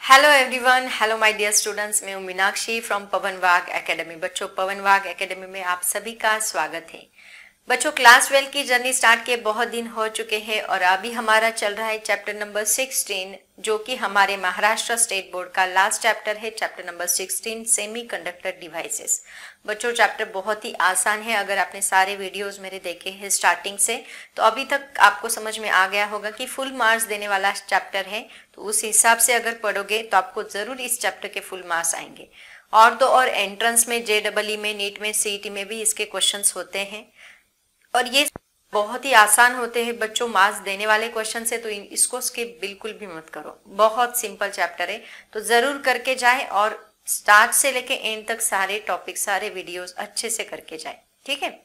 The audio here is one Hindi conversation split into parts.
Hello everyone, hello my dear students. मैं हूं मीनाक्षी फ्रॉम पवन वाघ एकेडमी। बच्चों, पवन वाघ एकेडमी में आप सभी का स्वागत है। बच्चों, क्लास 12 की जर्नी स्टार्ट किए बहुत दिन हो चुके हैं और अभी हमारा चल रहा है चैप्टर नंबर 16, जो कि हमारे महाराष्ट्र स्टेट बोर्ड का लास्ट चैप्टर है। Chapter number 16 semi conductor devices. बच्चों, चैप्टर बहुत ही आसान है। अगर आपने सारे वीडियोस मेरे देखे हैं स्टार्टिंग से, तो अभी तक आपको समझ में आ गया होगा कि फुल मार्क्स देने वाला चैप्टर है। तो उस हिसाब से अगर पढ़ोगे तो आपको जरूर इस चैप्टर के फुल मार्क्स आएंगे। और तो और एंट्रेंस में, JEE में, नीट में, CET में भी इसके क्वेश्चंस होते हैं और ये बहुत ही आसान होते हैं बच्चों। मार्क्स देने वाले क्वेश्चन है, तो इसको स्किप बिल्कुल भी मत करो। बहुत सिंपल चैप्टर है, तो जरूर करके जाए और स्टार्ट से लेके एंड तक सारे टॉपिक, सारे वीडियोस अच्छे से करके जाए। ठीक है,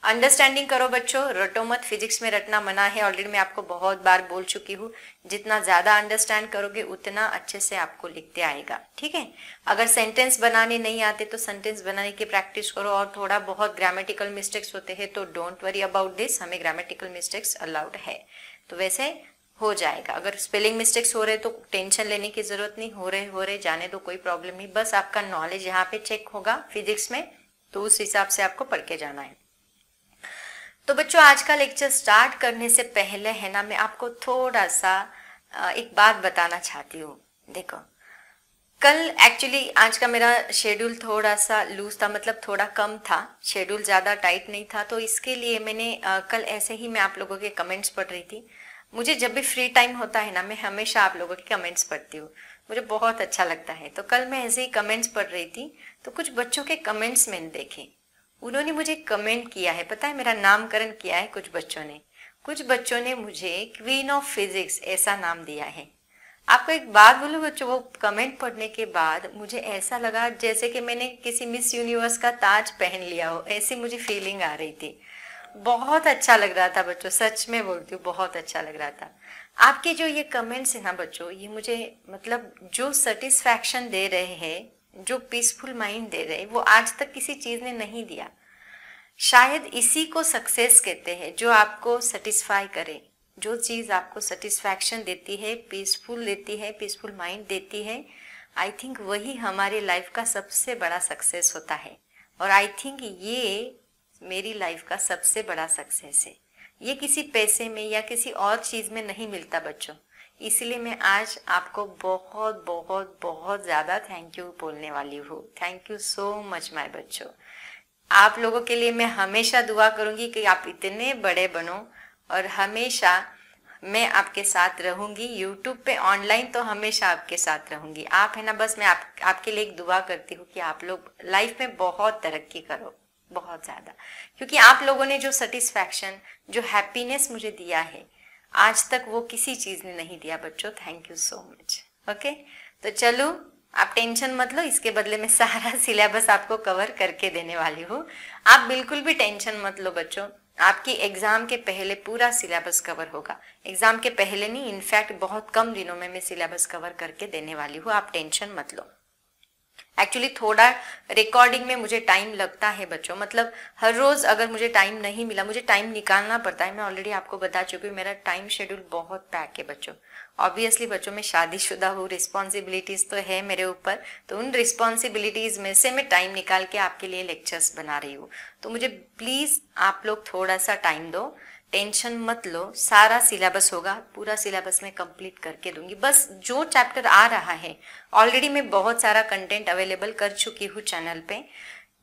अंडरस्टैंडिंग करो बच्चों, रटो मत। फिजिक्स में रटना मना है, ऑलरेडी मैं आपको बहुत बार बोल चुकी हूँ। जितना ज्यादा अंडरस्टैंड करोगे उतना अच्छे से आपको लिखते आएगा। ठीक है, अगर सेंटेंस बनाने नहीं आते तो सेंटेंस बनाने की प्रैक्टिस करो। और थोड़ा बहुत ग्रामेटिकल मिस्टेक्स होते हैं तो डोंट वरी अबाउट दिस, हमें ग्रामेटिकल मिस्टेक्स अलाउड है, तो वैसे हो जाएगा। अगर स्पेलिंग मिस्टेक्स हो रहे तो टेंशन लेने की जरूरत नहीं। हो रहे जाने दो, कोई प्रॉब्लम नहीं। बस आपका नॉलेज यहाँ पे चेक होगा फिजिक्स में, तो उस हिसाब से आपको पढ़ के जाना है। तो बच्चों, आज का लेक्चर स्टार्ट करने से पहले है ना, मैं आपको थोड़ा सा एक बात बताना चाहती हूँ। देखो, कल एक्चुअली आज का मेरा शेड्यूल थोड़ा सा लूज था, मतलब थोड़ा कम था, शेड्यूल ज़्यादा टाइट नहीं था। तो इसके लिए मैंने कल ऐसे ही मैं आप लोगों के कमेंट्स पढ़ रही थी। मुझे जब भी फ्री टाइम होता है ना, मैं हमेशा आप लोगों के कमेंट्स पढ़ती हूँ, मुझे बहुत अच्छा लगता है। तो कल मैं ऐसे ही कमेंट्स पढ़ रही थी, तो कुछ बच्चों के कमेंट्स मैंने देखे। उन्होंने मुझे कमेंट किया है, पता है, मेरा नामकरण किया है कुछ बच्चों ने मुझे क्वीन ऑफ फिजिक्स ऐसा नाम दिया है। आपको एक बात बोलूं बच्चों, वो कमेंट पढ़ने के बाद मुझे ऐसा लगा जैसे कि मैंने किसी मिस यूनिवर्स का ताज पहन लिया हो, ऐसी मुझे फीलिंग आ रही थी। बहुत अच्छा लग रहा था बच्चों, सच में बोलती हूँ, बहुत अच्छा लग रहा था। आपके जो ये कमेंट्स है ना बच्चों, ये मुझे मतलब जो सेटिस्फैक्शन दे रहे हैं, जो पीसफुल माइंड दे रहे हैं, वो आज तक किसी चीज ने नहीं दिया। शायद इसी को सक्सेस कहते हैं, जो आपको सेटिस्फाई करे, जो चीज आपको सेटिस्फैक्शन देती है, पीसफुल माइंड देती है। आई थिंक वही हमारी लाइफ का सबसे बड़ा सक्सेस होता है। और आई थिंक ये मेरी लाइफ का सबसे बड़ा सक्सेस है। ये किसी पैसे में या किसी और चीज में नहीं मिलता बच्चों। इसलिए मैं आज आपको बहुत बहुत बहुत ज्यादा थैंक यू बोलने वाली हूँ। Thank you so much my बच्चों। आप लोगों के लिए मैं हमेशा दुआ करूंगी कि आप इतने बड़े बनो, और हमेशा मैं आपके साथ रहूंगी। यूट्यूब पे ऑनलाइन तो हमेशा आपके साथ रहूंगी। आप है ना, बस मैं आपके लिए एक दुआ करती हूँ कि आप लोग लाइफ में बहुत तरक्की करो, बहुत ज्यादा। क्योंकि आप लोगों ने जो सेटिस्फैक्शन, जो हैप्पीनेस मुझे दिया है, आज तक वो किसी चीज ने नहीं दिया बच्चों। Thank you so much. Okay, तो चलो, आप टेंशन मत लो, इसके बदले में सारा सिलेबस आपको कवर करके देने वाली हूँ। आप बिल्कुल भी टेंशन मत लो बच्चों, आपकी एग्जाम के पहले पूरा सिलेबस कवर होगा। एग्जाम के पहले नहीं, इनफैक्ट बहुत कम दिनों में मैं सिलेबस कवर करके देने वाली हूँ, आप टेंशन मत लो। एक्चुअली थोड़ा रिकॉर्डिंग में मुझे टाइम लगता है बच्चों, मतलब हर रोज अगर मुझे टाइम नहीं मिला, मुझे टाइम निकालना पड़ता है। मैं ऑलरेडी आपको बता चुकी हूँ, मेरा टाइम शेड्यूल बहुत पैक है बच्चों। ऑब्वियसली बच्चों, मैं शादीशुदा हूँ, रिस्पॉन्सिबिलिटीज तो है मेरे ऊपर, तो उन रिस्पॉन्सिबिलिटीज में से मैं टाइम निकाल के आपके लिए लेक्चर्स बना रही हूँ। तो मुझे प्लीज आप लोग थोड़ा सा टाइम दो, टेंशन मत लो। सारा सिलेबस होगा, पूरा सिलेबस मैं कंप्लीट करके दूंगी। बस जो चैप्टर आ रहा है, ऑलरेडी मैं बहुत सारा कंटेंट अवेलेबल कर चुकी हूँ चैनल पे।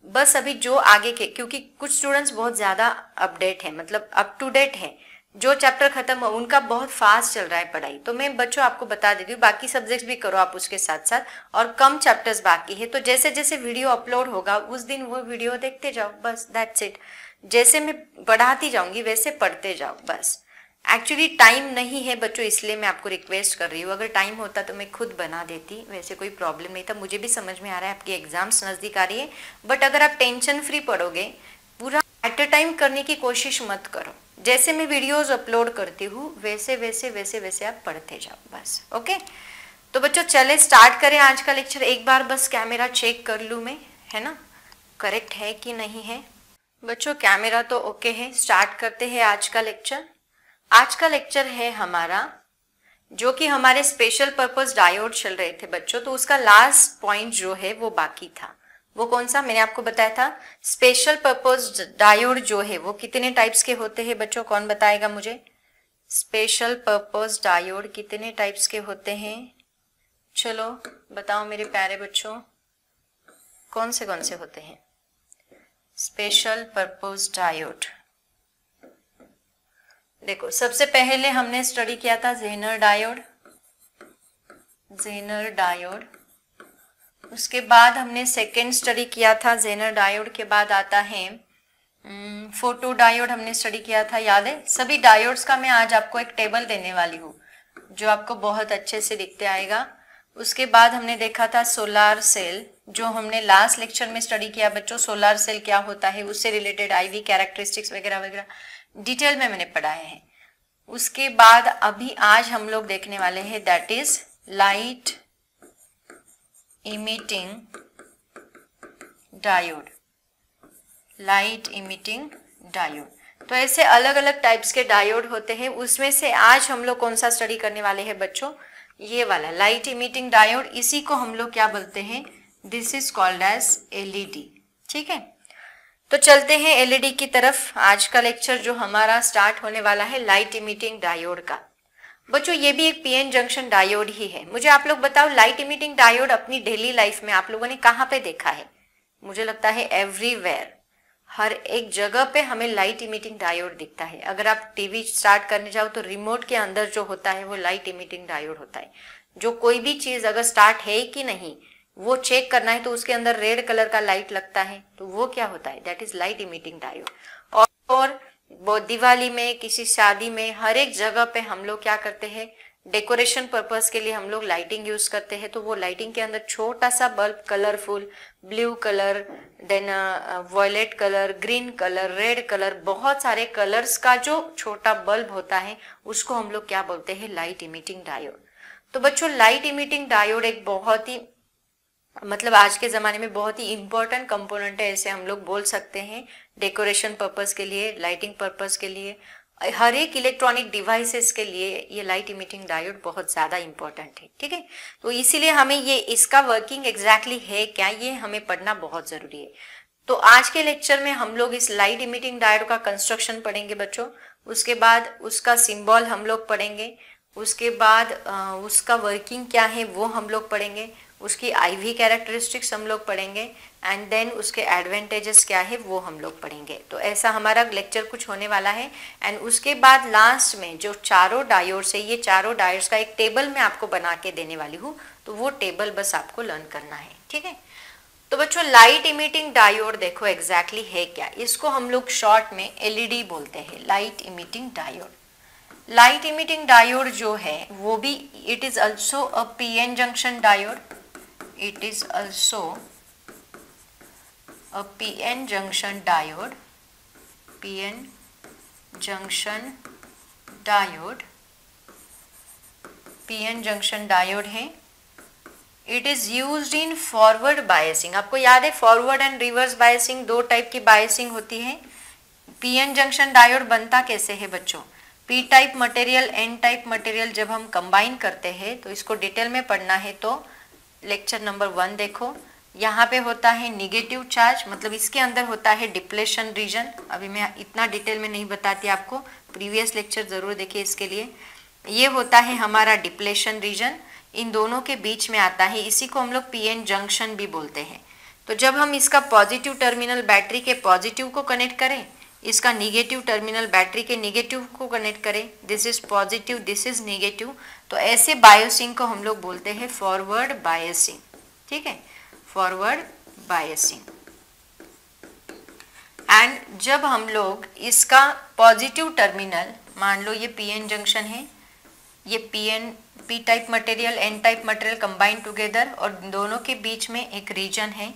बस अभी जो आगे के, क्योंकि कुछ स्टूडेंट्स बहुत ज्यादा अपडेट है, मतलब अप टू डेट है, जो चैप्टर खत्म हो उनका बहुत फास्ट चल रहा है पढ़ाई, तो मैं बच्चों आपको बता देती हूँ। बाकी सब्जेक्ट्स भी करो आप उसके साथ साथ, और कम चैप्टर्स बाकी है, तो जैसे जैसे वीडियो अपलोड होगा उस दिन वो वीडियो देखते जाओ, बस दैट्स इट। जैसे मैं पढ़ाती जाऊंगी वैसे पढ़ते जाओ बस। एक्चुअली टाइम नहीं है बच्चों, इसलिए मैं आपको रिक्वेस्ट कर रही हूँ। अगर टाइम होता तो मैं खुद बना देती, वैसे कोई प्रॉब्लम नहीं था। मुझे भी समझ में आ रहा है आपकी एग्जाम्स नजदीक आ रही है, बट अगर आप टेंशन फ्री पढ़ोगे, पूरा एट अ टाइम करने की कोशिश मत करो। जैसे मैं वीडियोज अपलोड करती हूँ वैसे वैसे वैसे वैसे आप पढ़ते जाओ बस। ओके, तो बच्चों चले स्टार्ट करें आज का लेक्चर। एक बार बस कैमरा चेक कर लूँ मैं, है ना, करेक्ट है कि नहीं है। बच्चों, कैमरा तो ओके है। स्टार्ट करते हैं आज का लेक्चर। आज का लेक्चर है हमारा जो कि हमारे स्पेशल पर्पस डायोड चल रहे थे बच्चों, तो उसका लास्ट पॉइंट जो है वो बाकी था। वो कौन सा, मैंने आपको बताया था स्पेशल पर्पस डायोड जो है वो कितने टाइप्स के होते हैं बच्चों, कौन बताएगा मुझे? स्पेशल पर्पस डायोड कितने टाइप्स के होते हैं? चलो बताओ मेरे प्यारे बच्चों, कौन से होते हैं स्पेशल पर्पस डायोड? देखो, सबसे पहले हमने स्टडी किया था जेनर डायोड, उसके बाद हमने सेकेंड स्टडी किया था जेनर डायोड के बाद आता है फोटो डायोड हमने स्टडी किया था, याद है? सभी डायोड्स का मैं आज आपको एक टेबल देने वाली हूँ जो आपको बहुत अच्छे से दिखते आएगा। उसके बाद हमने देखा था सोलार सेल, जो हमने लास्ट लेक्चर में स्टडी किया बच्चों। सोलार सेल क्या होता है, उससे रिलेटेड आईवी कैरेक्टरिस्टिक्स वगैरह वगैरह डिटेल में मैंने पढ़ाए हैं। उसके बाद अभी आज हम लोग देखने वाले हैं that is light emitting diode, तो ऐसे अलग अलग टाइप्स के डायोड होते हैं। उसमें से आज हम लोग कौन सा स्टडी करने वाले हैं बच्चों? ये वाला लाइट इमिटिंग डायोड। इसी को हम लोग क्या बोलते हैं? This is called as LED. ठीक है, तो चलते हैं एलईडी की तरफ। आज का लेक्चर जो हमारा स्टार्ट होने वाला है लाइट इमिटिंग डायोड का। बच्चों ये भी एक पीएन जंक्शन डायोड ही है। मुझे आप लोग बताओ, लाइट इमिटिंग डायोड अपनी डेली लाइफ में आप लोगों ने कहाँ पे देखा है? मुझे लगता है एवरीवेयर, हर एक जगह पे हमें लाइट इमिटिंग डायोड दिखता है। अगर आप टीवी स्टार्ट करने जाओ तो रिमोट के अंदर जो होता है वो लाइट इमिटिंग डायोड होता है। जो कोई भी चीज अगर स्टार्ट है कि नहीं वो चेक करना है तो उसके अंदर रेड कलर का लाइट लगता है, तो वो क्या होता है? That is light emitting diode. और वो दिवाली में, किसी शादी में, हर एक जगह पे हम लोग क्या करते हैं? डेकोरेशन पर्पस के लिए हम लोग लाइटिंग यूज करते हैं। तो वो लाइटिंग के अंदर छोटा सा bulb, colourful blue colour, then violet colour, green colour, red colour, बहुत सारे कलर्स का जो छोटा बल्ब होता है उसको हम लोग क्या बोलते हैं? Light emitting diode. तो बच्चों लाइट इमिटिंग डायोड एक बहुत ही मतलब आज के ज़माने में बहुत ही इंपॉर्टेंट कंपोनेंट है, ऐसे हम लोग बोल सकते हैं। डेकोरेशन पर्पस के लिए, लाइटिंग पर्पस के लिए, हर एक इलेक्ट्रॉनिक डिवाइसेस के लिए ये लाइट इमिटिंग डायोड बहुत ज़्यादा इंपॉर्टेंट है। ठीक है, तो इसीलिए हमें ये इसका वर्किंग एग्जैक्टली है क्या, ये हमें पढ़ना बहुत ज़रूरी है। तो आज के लेक्चर में हम लोग इस लाइट इमिटिंग डायोड का कंस्ट्रक्शन पढ़ेंगे बच्चों। उसके बाद उसका सिंबल हम लोग पढ़ेंगे। उसके बाद उसका वर्किंग क्या है वो हम लोग पढ़ेंगे। उसकी आईवी कैरेक्टरिस्टिक्स हम लोग पढ़ेंगे एंड देन उसके एडवांटेजेस क्या है वो हम लोग पढ़ेंगे। तो ऐसा हमारा लेक्चर कुछ होने वाला है। एंड उसके बाद लास्ट में जो चारों डायोड्स है, ये चारों डायोड्स का एक टेबल मैं आपको बना के देने वाली हूँ, तो वो टेबल बस आपको लर्न करना है। ठीक है, तो बच्चों लाइट इमिटिंग डायोड देखो एग्जैक्टली है क्या। इसको हम लोग शॉर्ट में एलईडी बोलते हैं, light emitting diode. Light emitting diode जो है वो भी it is also a PN junction diode. It is also a PN junction diode. PN junction diode. PN junction diode है। It is used in forward biasing. आपको याद है फॉरवर्ड एंड रिवर्स बायसिंग, दो टाइप की बायसिंग होती है। पीएन जंक्शन डायोड बनता कैसे है बच्चों? P type material, N type material जब हम कंबाइन करते हैं, तो इसको डिटेल में पढ़ना है तो लेक्चर नंबर 1 देखो। यहाँ पे होता है निगेटिव चार्ज, मतलब इसके अंदर होता है डिप्लेशन रीजन। अभी मैं इतना डिटेल में नहीं बताती आपको, प्रीवियस लेक्चर जरूर देखिए इसके लिए। ये होता है हमारा डिप्लेशन रीजन, इन दोनों के बीच में आता है, इसी को हम लोग पीएन जंक्शन भी बोलते हैं। तो जब हम इसका पॉजिटिव टर्मिनल बैटरी के पॉजिटिव को कनेक्ट करें, इसका निगेटिव टर्मिनल बैटरी के निगेटिव को कनेक्ट करें, this is positive, this is negative, तो ऐसे बायसिंग को हम लोग बोलते हैं फॉरवर्ड बायसिंग। ठीक है, फॉरवर्ड बायसिंग। एंड जब हम लोग इसका पॉजिटिव टर्मिनल, मान लो ये पीएन जंक्शन है, ये P type material, N type material combine together, और दोनों के बीच में एक रीजन है,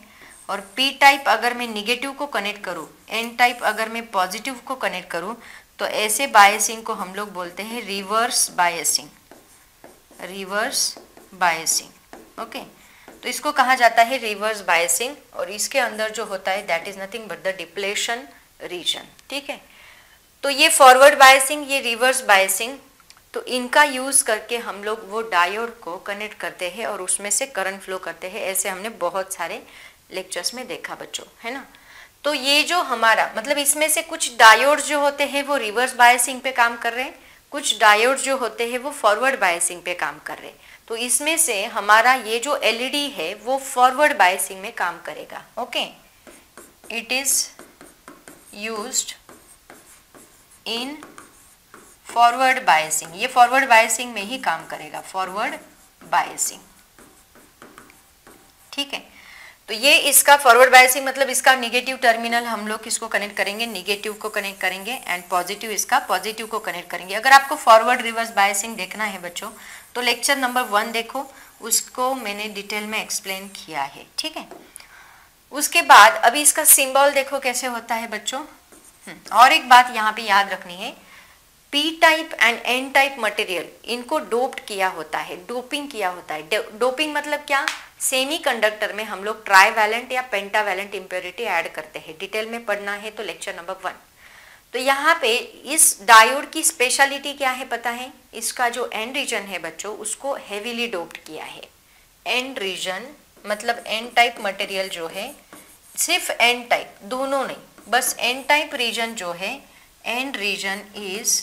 और पी टाइप अगर मैं निगेटिव को कनेक्ट करूँ, एन टाइप अगर मैं पॉजिटिव को कनेक्ट करूँ, तो ऐसे बायसिंग को हम लोग बोलते हैं reverse biasing. Reverse biasing, okay, तो इसको कहा जाता है रिवर्स बायसिंग, और इसके अंदर जो होता है that is nothing but the depletion region. ठीक है, तो ये फॉरवर्ड बायसिंग, ये रिवर्स बायसिंग, तो इनका यूज़ करके हम लोग वो डायोड को कनेक्ट करते हैं और उसमें से करंट फ्लो करते हैं। ऐसे हमने बहुत सारे लेक्चर्स में देखा बच्चों, है ना। तो ये जो हमारा मतलब इसमें से कुछ डायोड जो होते हैं वो रिवर्स बायसिंग पे काम कर रहे हैं, कुछ डायोड जो होते हैं वो फॉरवर्ड बायसिंग पे काम कर रहे हैं। तो इसमें से हमारा ये जो एलईडी है वो फॉरवर्ड बायसिंग में काम करेगा। Okay, it is used in forward biasing, ये फॉरवर्ड बायसिंग में ही काम करेगा, फॉरवर्ड बायसिंग। ठीक है, तो ये इसका फॉरवर्ड बायसिंग मतलब इसका निगेटिव टर्मिनल हम लोग किसको कनेक्ट करेंगे, निगेटिव को कनेक्ट करेंगे, एंड पॉजिटिव इसका पॉजिटिव को कनेक्ट करेंगे। अगर आपको फॉरवर्ड रिवर्स बायसिंग देखना है बच्चों तो लेक्चर नंबर 1 देखो, उसको मैंने डिटेल में एक्सप्लेन किया है। ठीक है, उसके बाद अभी इसका सिंबल देखो कैसे होता है बच्चों। और एक बात यहाँ पे याद रखनी है, P type and N type material इनको डोप्ड किया होता है, डोपिंग किया होता है। डोपिंग मतलब क्या, सेमीकंडक्टर में हम लोग ट्राईवैलेंट या पेंटावैलेंट इम्प्योरिटी ऐड करते हैं। डिटेल में पढ़ना है तो लेक्चर नंबर 1। तो यहाँ पे इस डायोड की स्पेशलिटी क्या है पता है, इसका जो एन रीजन है बच्चों उसको हेवीली डोप्ड किया है। एन रीजन मतलब एन टाइप मटेरियल जो है, सिर्फ एन टाइप, दोनों नहीं, बस एन टाइप रीजन जो है, N region is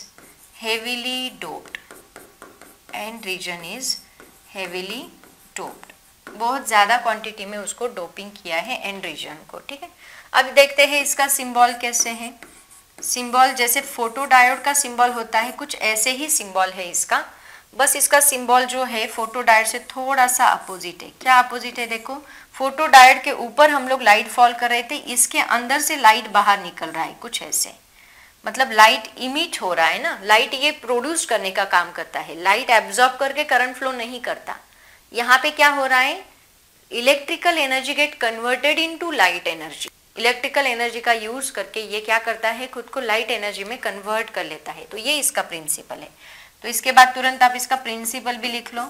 heavily doped, N region is heavily doped, बहुत ज़्यादा क्वांटिटी में उसको डोपिंग किया है एन रीजन को। ठीक है, अब देखते हैं इसका सिंबल कैसे है। सिंबल जैसे फोटो डायोड का सिंबल होता है, कुछ ऐसे ही सिंबल है इसका, बस इसका सिंबल जो है फोटो डायोड से थोड़ा सा अपोजिट है। क्या अपोजिट है, देखो फोटो डायोड के ऊपर हम लोग लाइट फॉल कर रहे थे, इसके अंदर से लाइट बाहर निकल रहा है, कुछ ऐसे, मतलब लाइट इमिट हो रहा है ना। लाइट ये प्रोड्यूस करने का काम करता है, लाइट एब्जॉर्ब करके करंट फ्लो नहीं करता। यहाँ पे क्या हो रहा है, electrical energy get converted into light energy. Electrical energy का यूज करके ये क्या करता है, खुद को लाइट एनर्जी में कन्वर्ट कर लेता है। तो ये इसका प्रिंसिपल है। तो इसके बाद तुरंत आप इसका प्रिंसिपल भी लिख लो।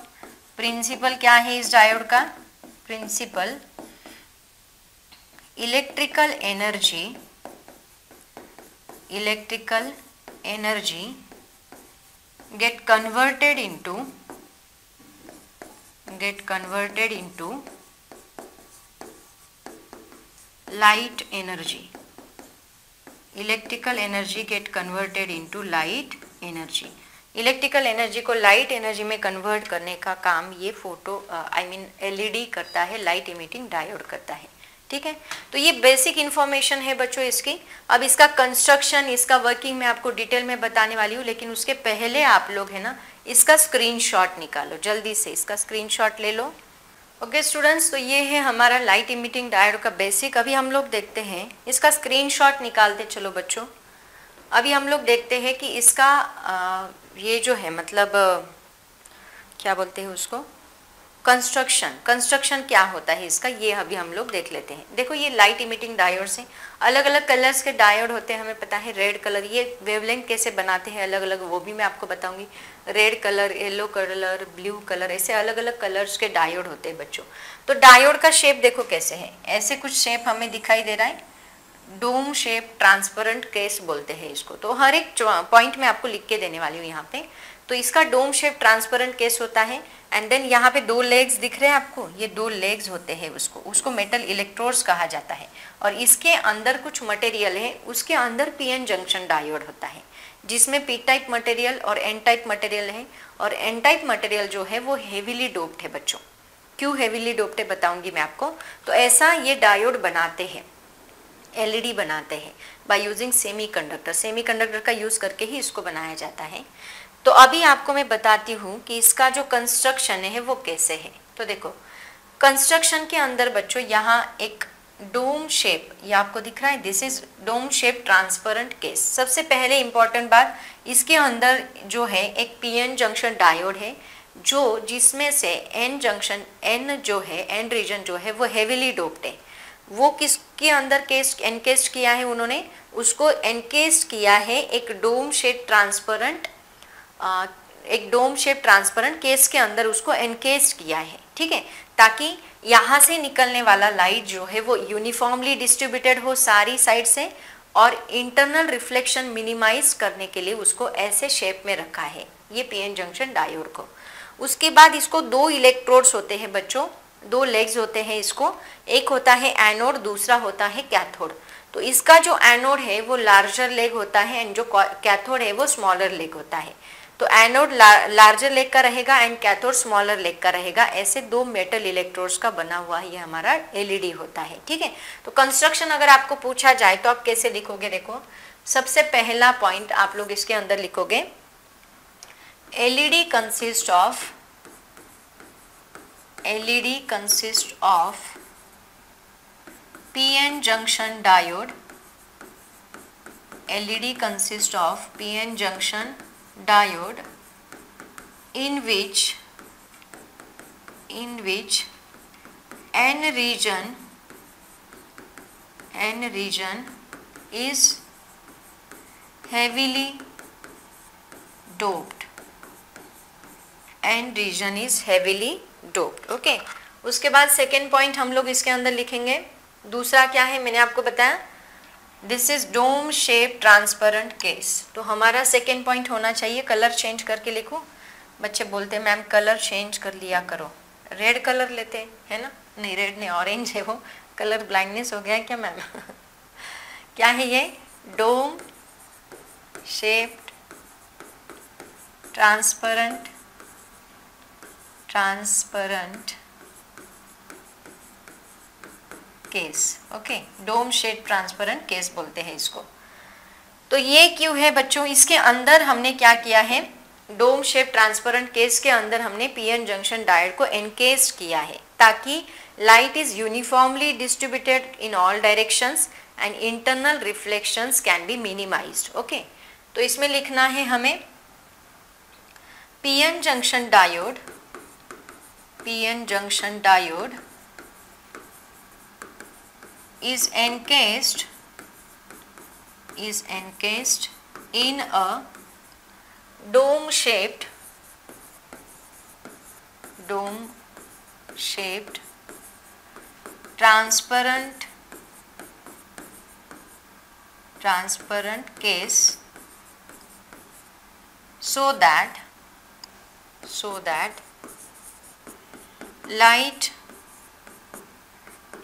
प्रिंसिपल क्या है इस डायोड का, principle electrical energy get converted into light energy. Electrical energy get converted into light energy. Electrical energy को लाइट एनर्जी में कन्वर्ट करने का काम ये एलईडी करता है, लाइट इमिटिंग डायोड करता है। ठीक है, तो ये बेसिक इन्फॉर्मेशन है बच्चों इसकी। अब इसका कंस्ट्रक्शन, इसका वर्किंग मैं आपको डिटेल में बताने वाली हूँ, लेकिन उसके पहले आप लोग है ना इसका स्क्रीनशॉट निकालो, जल्दी से इसका स्क्रीनशॉट ले लो। ओके स्टूडेंट्स, तो ये है हमारा लाइट इमिटिंग डायोड का बेसिक। अभी हम लोग देखते हैं इसका स्क्रीनशॉट निकालते चलो बच्चों। अभी हम लोग देखते हैं कि इसका ये जो है मतलब क्या बोलते हैं उसको, कंस्ट्रक्शन क्या होता है इसका, ये अभी हम लोग देख लेते हैं। देखो ये लाइट इमिटिंग डायोड्स हैं, अलग अलग कलर्स के डायोड होते हैं, हमें पता है रेड कलर, ये वेवलेंथ कैसे बनाते हैं अलग अलग वो भी मैं आपको बताऊंगी। Red colour, yellow colour, blue colour, ऐसे अलग अलग कलर्स के डायोड होते हैं बच्चों। तो डायोड का शेप देखो कैसे है, ऐसे कुछ शेप हमें दिखाई दे रहा है, डोम शेप, ट्रांसपेरेंट केस बोलते हैं इसको। तो हर एक पॉइंट में आपको लिख के देने वाली हूँ यहाँ पे। तो इसका डोम शेप ट्रांसपेरेंट केस होता है, एंड देन यहाँ पे 2 लेग्स दिख रहे हैं आपको, ये 2 लेग्स होते हैं, उसको मेटल इलेक्ट्रोड्स कहा जाता है। और इसके अंदर कुछ मटेरियल है, उसके अंदर पीएन जंक्शन डायोड होता है, जिसमें पी टाइप मटेरियल और एन टाइप मटेरियल है। और एन टाइप मटेरियल जो है वो हेवीली डोप्ड है बच्चों। क्यों हेवीली डोप्ड है बताऊंगी मैं आपको। तो ऐसा ये डायोड बनाते हैं, एलईडी बनाते हैं बाय यूजिंग सेमीकंडक्टर। सेमीकंडक्टर का यूज करके ही इसको बनाया जाता है। तो अभी आपको मैं बताती हूँ कि इसका जो कंस्ट्रक्शन है वो कैसे है। तो देखो कंस्ट्रक्शन के अंदर बच्चों यहाँ एक डोम शेप, ये आपको दिख रहा है, this is dome shape transparent case. सबसे पहले इंपॉर्टेंट बात, इसके अंदर जो है एक पीएन जंक्शन डायोड है, जो जिसमें से एन जंक्शन, एन जो है, एन रीजन जो है वो हेवीली डोप्ड है। वो किसके अंदर एनकेस्ड किया है उन्होंने, उसको एनकेस्ड किया है एक डोम शेप ट्रांसपेरेंट केस के अंदर उसको एनकेस्ड किया है। ठीक है, ताकि यहाँ से निकलने वाला लाइट जो है वो यूनिफॉर्मली डिस्ट्रीब्यूटेड हो सारी साइड से, और इंटरनल रिफ्लेक्शन मिनिमाइज करने के लिए उसको ऐसे शेप में रखा है ये पीएन जंक्शन डायोड को। उसके बाद इसको दो इलेक्ट्रोड्स होते हैं बच्चों, दो लेग्स होते हैं इसको, एक होता है एनोड, दूसरा होता है कैथोड। तो इसका जो एनोड है वो लार्जर लेग होता है एंड जो कैथोड है वो स्मॉलर लेग होता है। तो एनोड लार्जर लेग का रहेगा एंड कैथोड स्मॉलर लेग का रहेगा। ऐसे दो मेटल इलेक्ट्रोड्स का बना हुआ ये हमारा एलईडी होता है, ठीक है। तो कंस्ट्रक्शन अगर आपको पूछा जाए तो आप कैसे लिखोगे, देखो सबसे पहला पॉइंट आप लोग इसके अंदर लिखोगे LED consist of PN junction diode, LED consists of PN junction diode in which N region is heavily doped. N region is heavily doped. Okay. उसके बाद सेकेंड पॉइंट हम लोग इसके अंदर लिखेंगे, दूसरा क्या है मैंने आपको बताया, this is dome shape transparent case. तो हमारा सेकेंड पॉइंट होना चाहिए, कलर चेंज करके लिखो। बच्चे बोलते हैं मैम कलर चेंज कर लिया करो, रेड कलर लेते हैं, है ना, नहीं रेड नहीं ऑरेंज है वो, कलर ब्लाइंडनेस हो गया है क्या मैम क्या है ये, dome shaped transparent case. Okay, dome shape transparent case बोलते हैं इसको। तो ये क्यों है बच्चों, इसके अंदर हमने क्या किया है, डोम शेप ट्रांसपेरेंट केस के अंदर हमने पीएन जंक्शन डायोड को एनकेस्ड किया है ताकि light is uniformly distributed in all directions and internal reflections can be minimised. Okay, तो इसमें लिखना है हमें PN junction diode is encased in a dome shaped transparent case so that light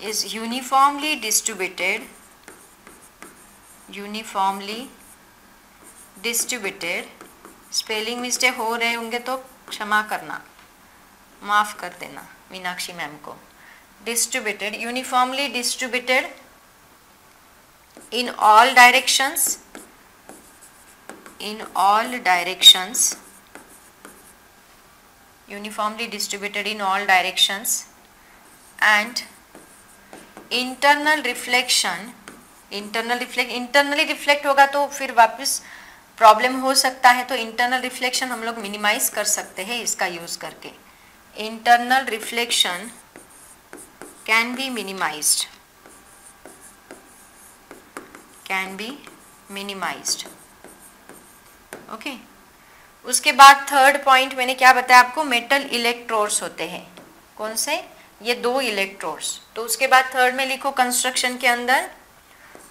is uniformly distributed spelling mistake हो रहे होंगे तो क्षमा करना, माफ कर देना मीनाक्षी मैम को। Distributed, uniformly distributed in all directions uniformly distributed in all directions and internally reflect होगा तो फिर वापस प्रॉब्लम हो सकता है, तो इंटरनल रिफ्लेक्शन हम लोग मिनिमाइज कर सकते हैं इसका यूज करके। Internal reflection can be minimised. Okay, उसके बाद थर्ड पॉइंट मैंने क्या बताया आपको, मेटल इलेक्ट्रोड्स होते हैं, कौन से, ये दो इलेक्ट्रोड्स। तो उसके बाद थर्ड में लिखो कंस्ट्रक्शन के अंदर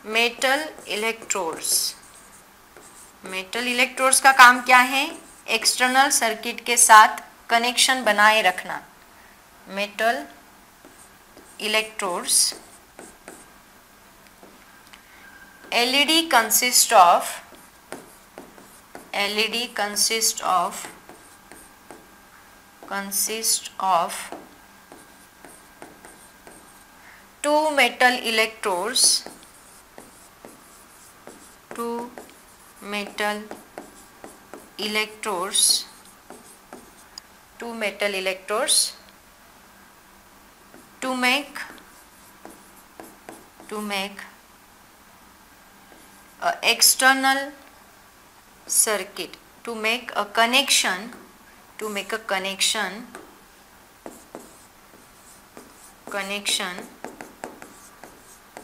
मेटल इलेक्ट्रोड्स का काम क्या है, एक्सटर्नल सर्किट के साथ कनेक्शन बनाए रखना। Metal electrodes, LED consists of two metal electrodes to make a external circuit, to make a connection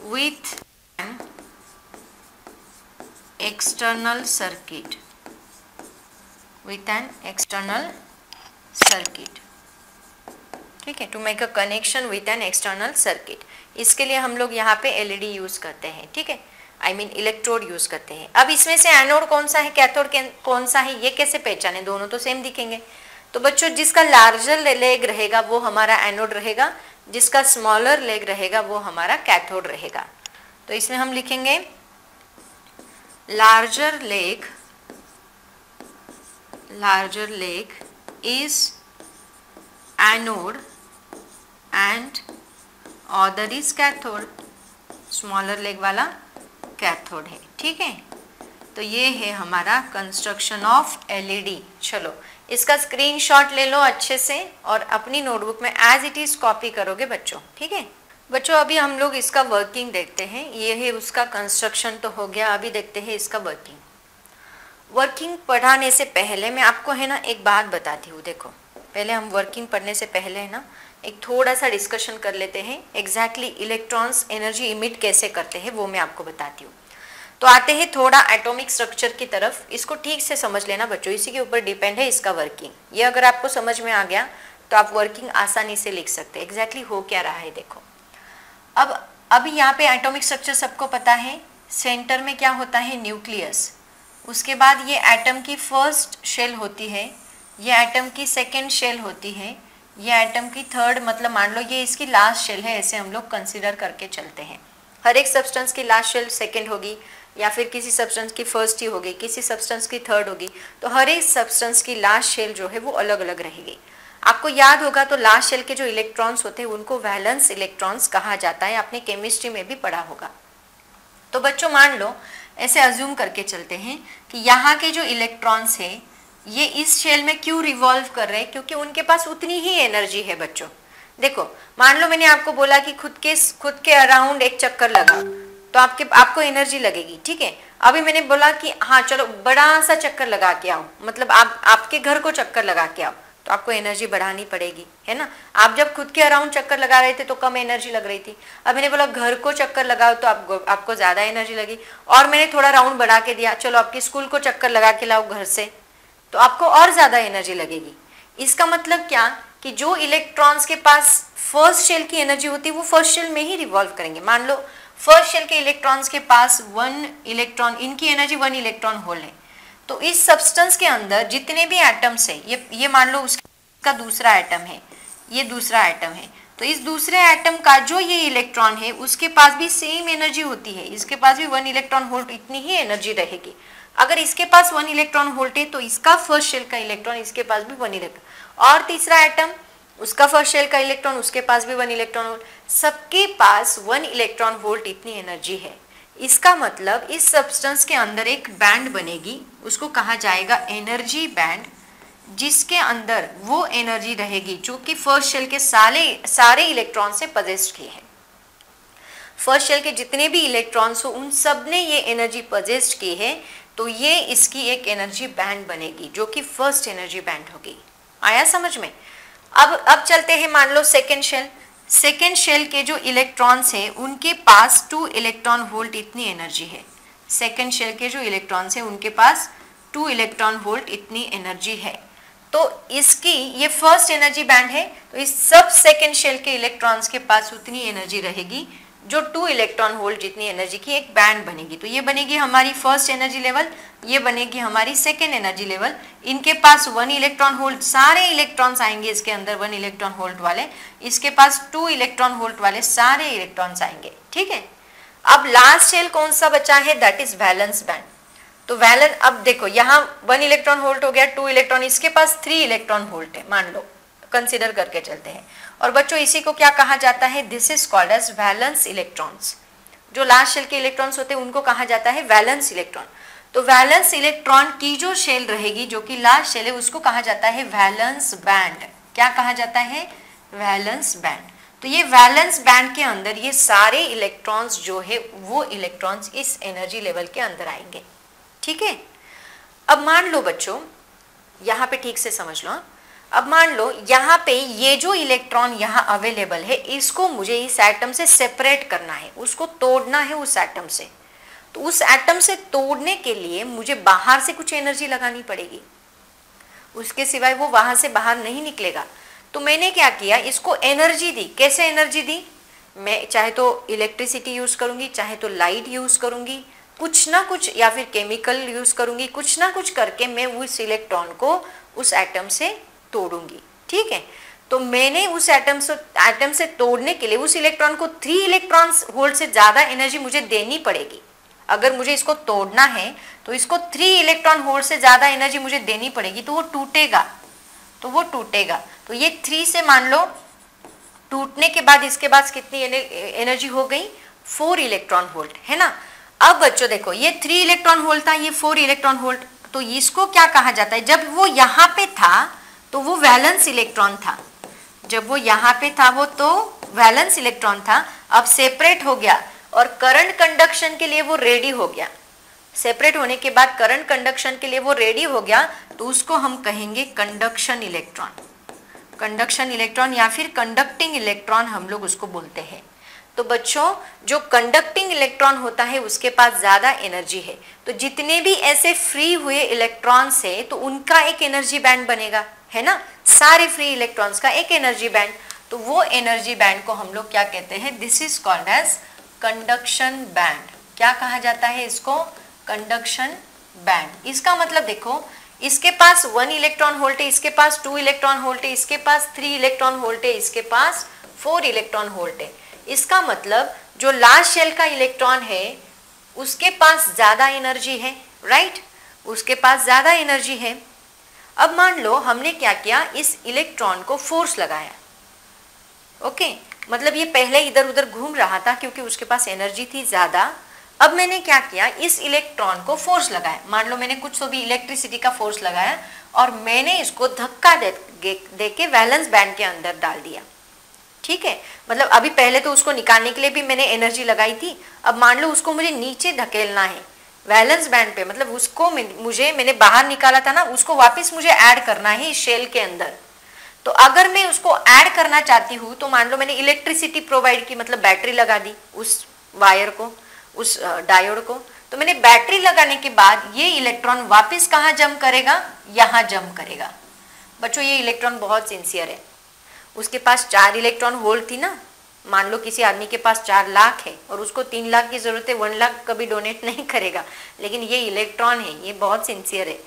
with an external circuit, ठीक है, to make a connection with an external circuit. इसके लिए हम लोग यहाँ पे LED यूज करते हैं, ठीक है। आई मीन इलेक्ट्रोड यूज करते हैं। अब इसमें से एनोड कौन सा है, कैथोड कौन सा है, ये कैसे पहचाने, दोनों तो सेम दिखेंगे। तो बच्चों जिसका लार्जर लेग रहेगा वो हमारा एनोड रहेगा, जिसका स्मॉलर लेग रहेगा वो हमारा कैथोड रहेगा। तो इसमें हम लिखेंगे larger leg is anode and other is cathode, smaller leg वाला कैथोड है। ठीक है, तो ये है हमारा कंस्ट्रक्शन ऑफ एलईडी। चलो इसका स्क्रीनशॉट ले लो अच्छे से और अपनी नोटबुक में एज इट इज कॉपी करोगे बच्चों। ठीक है बच्चों, अभी हम लोग इसका वर्किंग देखते हैं। ये है उसका कंस्ट्रक्शन तो हो गया, अभी देखते हैं इसका वर्किंग पढ़ाने से पहले मैं आपको है ना एक बात बताती हूँ। देखो पहले हम वर्किंग पढ़ने से पहले है ना एक थोड़ा सा डिस्कशन कर लेते हैं। एग्जैक्टली इलेक्ट्रॉन्स एनर्जी इमिट कैसे करते हैं वो मैं आपको बताती हूँ। तो आते हैं थोड़ा एटॉमिक स्ट्रक्चर की तरफ। इसको ठीक से समझ लेना बच्चों, इसी के ऊपर डिपेंड है इसका वर्किंग। ये अगर आपको समझ में आ गया तो आप वर्किंग आसानी से लिख सकते हैं। एग्जैक्टली हो क्या रहा है देखो। अब अभी यहाँ पे एटॉमिक स्ट्रक्चर सबको पता है। सेंटर में क्या होता है, न्यूक्लियस। उसके बाद ये एटम की फर्स्ट शेल होती है, ये एटम की सेकेंड शेल होती है, ये एटम की थर्ड, मतलब मान लो ये इसकी लास्ट शेल है, ऐसे हम लोग कंसिडर करके चलते हैं। हर एक सब्सटेंस की लास्ट शेल सेकेंड होगी, या फिर किसी सब्सटेंस की फर्स्ट ही होगी, किसी सब्सटेंस की थर्ड होगी। तो हर एक सब्सटेंस की लास्ट शेल जो है वो अलग अलग रहेगी। आपको याद होगा तो लास्ट शेल के जो इलेक्ट्रॉन्स होते हैं उनको वैलेंस इलेक्ट्रॉन्स कहा जाता है, आपने केमिस्ट्री में भी पढ़ा होगा। तो बच्चों मान लो ऐसे अज्यूम करके चलते हैं कि यहाँ के जो इलेक्ट्रॉन्स है ये इस शेल में क्यों रिवॉल्व कर रहे हैं, क्योंकि उनके पास उतनी ही एनर्जी है बच्चों। देखो मान लो मैंने आपको बोला कि खुद के अराउंड एक चक्कर लगाओ तो आपको एनर्जी लगेगी। ठीक है, अभी मैंने बोला कि हाँ चलो बड़ा सा चक्कर लगा के आओ, मतलब आप आपके घर को चक्कर लगा के आओ, तो आपको एनर्जी बढ़ानी पड़ेगी, है ना। आप जब खुद के अराउंड चक्कर लगा रहे थे तो कम एनर्जी लग रही थी। अब मैंने बोला घर को चक्कर लगाओ तो आपको ज्यादा एनर्जी लगी, और मैंने थोड़ा राउंड बढ़ा के दिया, चलो आपके स्कूल को चक्कर लगा के लाओ घर से, तो आपको और ज्यादा एनर्जी लगेगी। इसका मतलब क्या कि जो इलेक्ट्रॉन्स के पास फर्स्ट शेल की एनर्जी होती है वो फर्स्ट शेल में ही रिवॉल्व करेंगे। मान लो फर्स्ट शेल के इलेक्ट्रॉन्स के पास 1 इलेक्ट्रॉन, इनकी एनर्जी 1 इलेक्ट्रॉन होल है। तो इस सब्सटेंस के अंदर जितने भी एटम्स है, ये मान लो उसका दूसरा एटम है, ये दूसरा एटम है, तो इस दूसरे एटम का जो ये इलेक्ट्रॉन है उसके पास भी सेम एनर्जी होती है, इसके पास भी 1 इलेक्ट्रॉन वोल्ट इतनी ही एनर्जी रहेगी। अगर इसके पास 1 इलेक्ट्रॉन वोल्ट है तो इसका फर्स्ट शेल का इलेक्ट्रॉन इसके पास भी 1 इलेक्ट्रॉन, और तीसरा एटम उसका फर्स्ट शेल का इलेक्ट्रॉन उसके पास भी 1 इलेक्ट्रॉन वोल्ट, सबके पास 1 इलेक्ट्रॉन वोल्ट इतनी एनर्जी है। इसका मतलब इस सब्सटेंस के अंदर एक बैंड बनेगी, उसको कहा जाएगा एनर्जी बैंड, जिसके अंदर वो एनर्जी रहेगी जो कि फर्स्ट शेल के सारे इलेक्ट्रॉन से पजेस्ट की है। फर्स्ट शेल के जितने भी इलेक्ट्रॉन्स हो उन सब ने ये एनर्जी पजेस्ट की है, तो ये इसकी एक एनर्जी बैंड बनेगी जो कि फर्स्ट एनर्जी बैंड होगी। आया समझ में। अब चलते हैं, मान लो सेकेंड शेल के जो इलेक्ट्रॉन्स है उनके पास 2 इलेक्ट्रॉन वोल्ट इतनी एनर्जी है। सेकेंड शेल के जो इलेक्ट्रॉन्स है उनके पास 2 इलेक्ट्रॉन वोल्ट इतनी एनर्जी है। तो इसकी ये फर्स्ट एनर्जी बैंड है, तो इस सब सेकेंड शेल के इलेक्ट्रॉन्स के पास उतनी एनर्जी रहेगी जो 2 इलेक्ट्रॉन वोल्ट जितनी एनर्जी की एक बैंड बनेगी। तो ये बनेगी हमारी फर्स्ट एनर्जी लेवल, ये बनेगी हमारी सेकेंड एनर्जी लेवल। इनके पास 1 इलेक्ट्रॉन वोल्ट, सारे इलेक्ट्रॉन्स आएंगे इसके अंदर 1 इलेक्ट्रॉन वोल्ट वाले, इसके पास 2 इलेक्ट्रॉन वोल्ट वाले सारे इलेक्ट्रॉन्स आएंगे। ठीक है, अब लास्ट शेल कौन सा बचा है, दैट इज वैलेंस बैंड। तो वैलेंस, अब देखो यहाँ 1 इलेक्ट्रॉन वोल्ट हो गया, 2 इलेक्ट्रॉन, इसके पास 3 इलेक्ट्रॉन वोल्ट है, मान लो कंसिडर करके चलते हैं। और बच्चों इसी को क्या कहा जाता है, this is called as valence electrons. जो लास्ट शेल के इलेक्ट्रॉन्स होते हैं उनको कहा जाता है वैलेंस इलेक्ट्रॉन। तो वैलेंस इलेक्ट्रॉन की जो शेल रहेगी जो कि लास्ट शेल है उसको कहा जाता है वैलेंस बैंड। क्या कहा जाता है, वैलेंस बैंड। तो ये वैलेंस बैंड के अंदर ये सारे इलेक्ट्रॉन्स जो है वो इलेक्ट्रॉन्स इस एनर्जी लेवल के अंदर आएंगे। ठीक है, अब मान लो बच्चों यहाँ पे ठीक से समझ लो। अब मान लो यहाँ पे ये जो इलेक्ट्रॉन यहाँ अवेलेबल है इसको मुझे इस एटम से सेपरेट करना है, उसको तोड़ना है उस एटम से। तो उस एटम से तोड़ने के लिए मुझे बाहर से कुछ एनर्जी लगानी पड़ेगी, उसके सिवाय वो वहां से बाहर नहीं निकलेगा। तो मैंने क्या किया, इसको एनर्जी दी। कैसे एनर्जी दी, मैं चाहे तो इलेक्ट्रिसिटी यूज करूंगी, चाहे तो लाइट यूज करूंगी, कुछ ना कुछ या फिर केमिकल यूज करूंगी, कुछ ना कुछ करके मैं उस इलेक्ट्रॉन को उस एटम से तोड़ूंगी। ठीक है, तो मैंने उस एटम से तोड़ने के लिए उस इलेक्ट्रॉन को 3 इलेक्ट्रॉन वोल्ट से ज्यादा एनर्जी मुझे देनी पड़ेगी। अगर मुझे इसको तोड़ना है तो इसको 3 इलेक्ट्रॉन वोल्ट से ज्यादा एनर्जी मुझे देनी पड़ेगी, तो वो टूटेगा। तो ये 3 से मान लो टूटने के बाद इसके बाद कितनी एनर्जी हो गई, 4 इलेक्ट्रॉन वोल्ट, है ना। अब बच्चों देखो, ये 3 इलेक्ट्रॉन वोल्ट था, ये 4 इलेक्ट्रॉन वोल्ट, तो इसको क्या कहा जाता है, जब वो यहाँ पे था तो वो वैलेंस इलेक्ट्रॉन था, जब वो यहाँ पे था वो तो वैलेंस इलेक्ट्रॉन था। अब सेपरेट हो गया और करंट कंडक्शन के लिए वो रेडी हो गया। सेपरेट होने के बाद करंट कंडक्शन के लिए वो रेडी हो गया, तो उसको हम कहेंगे कंडक्शन इलेक्ट्रॉन या फिर कंडक्टिंग इलेक्ट्रॉन हम लोग उसको बोलते हैं। तो बच्चों, जो कंडक्टिंग इलेक्ट्रॉन होता है उसके पास ज्यादा एनर्जी है, तो जितने भी ऐसे फ्री हुए इलेक्ट्रॉन्स है तो उनका एक एनर्जी बैंड बनेगा, है ना, सारे फ्री इलेक्ट्रॉन्स का एक एनर्जी बैंड। तो वो एनर्जी बैंड को हम लोग क्या कहते हैं, this is called as conduction band. क्या कहा जाता है इसको, कंडक्शन बैंड। इसका मतलब देखो, इसके पास 1 इलेक्ट्रॉन वोल्ट है, इसके पास 2 इलेक्ट्रॉन वोल्ट है, इसके पास 3 इलेक्ट्रॉन वोल्ट है, इसके पास 4 इलेक्ट्रॉन वोल्ट है। इसका मतलब जो लास्ट शेल का इलेक्ट्रॉन है उसके पास ज्यादा एनर्जी है, राइट, उसके पास ज्यादा एनर्जी है। अब मान लो हमने क्या किया, इस इलेक्ट्रॉन को फोर्स लगाया, ओके, मतलब ये पहले इधर उधर घूम रहा था क्योंकि उसके पास एनर्जी थी ज्यादा। अब मैंने क्या किया, इस इलेक्ट्रॉन को फोर्स लगाया, मान लो मैंने कुछ तो भी इलेक्ट्रिसिटी का फोर्स लगाया और मैंने इसको धक्का दे के वैलेंस बैंड के अंदर डाल दिया। ठीक है, मतलब अभी पहले तो उसको निकालने के लिए भी मैंने एनर्जी लगाई थी, अब मान लो उसको मुझे नीचे धकेलना है वैलेंस बैंड पे, मतलब उसको मैंने बाहर निकाला था ना, उसको वापस मुझे ऐड करना है इस शेल के अंदर। तो अगर मैं उसको ऐड करना चाहती हूँ तो मान लो मैंने इलेक्ट्रिसिटी प्रोवाइड की, मतलब बैटरी लगा दी उस वायर को, उस डायोड को, तो मैंने बैटरी लगाने के बाद ये इलेक्ट्रॉन वापस कहाँ जंप करेगा, यहाँ जंप करेगा। बच्चों, ये इलेक्ट्रॉन बहुत सिंसियर है, उसके पास 4 इलेक्ट्रॉन वोल्ट थी ना, मान लो किसी आदमी के पास 4 लाख है और उसको 3 लाख की जरूरत है, 1 लाख कभी डोनेट नहीं करेगा, लेकिन ये इलेक्ट्रॉन है, ये बहुत सिंसियर है,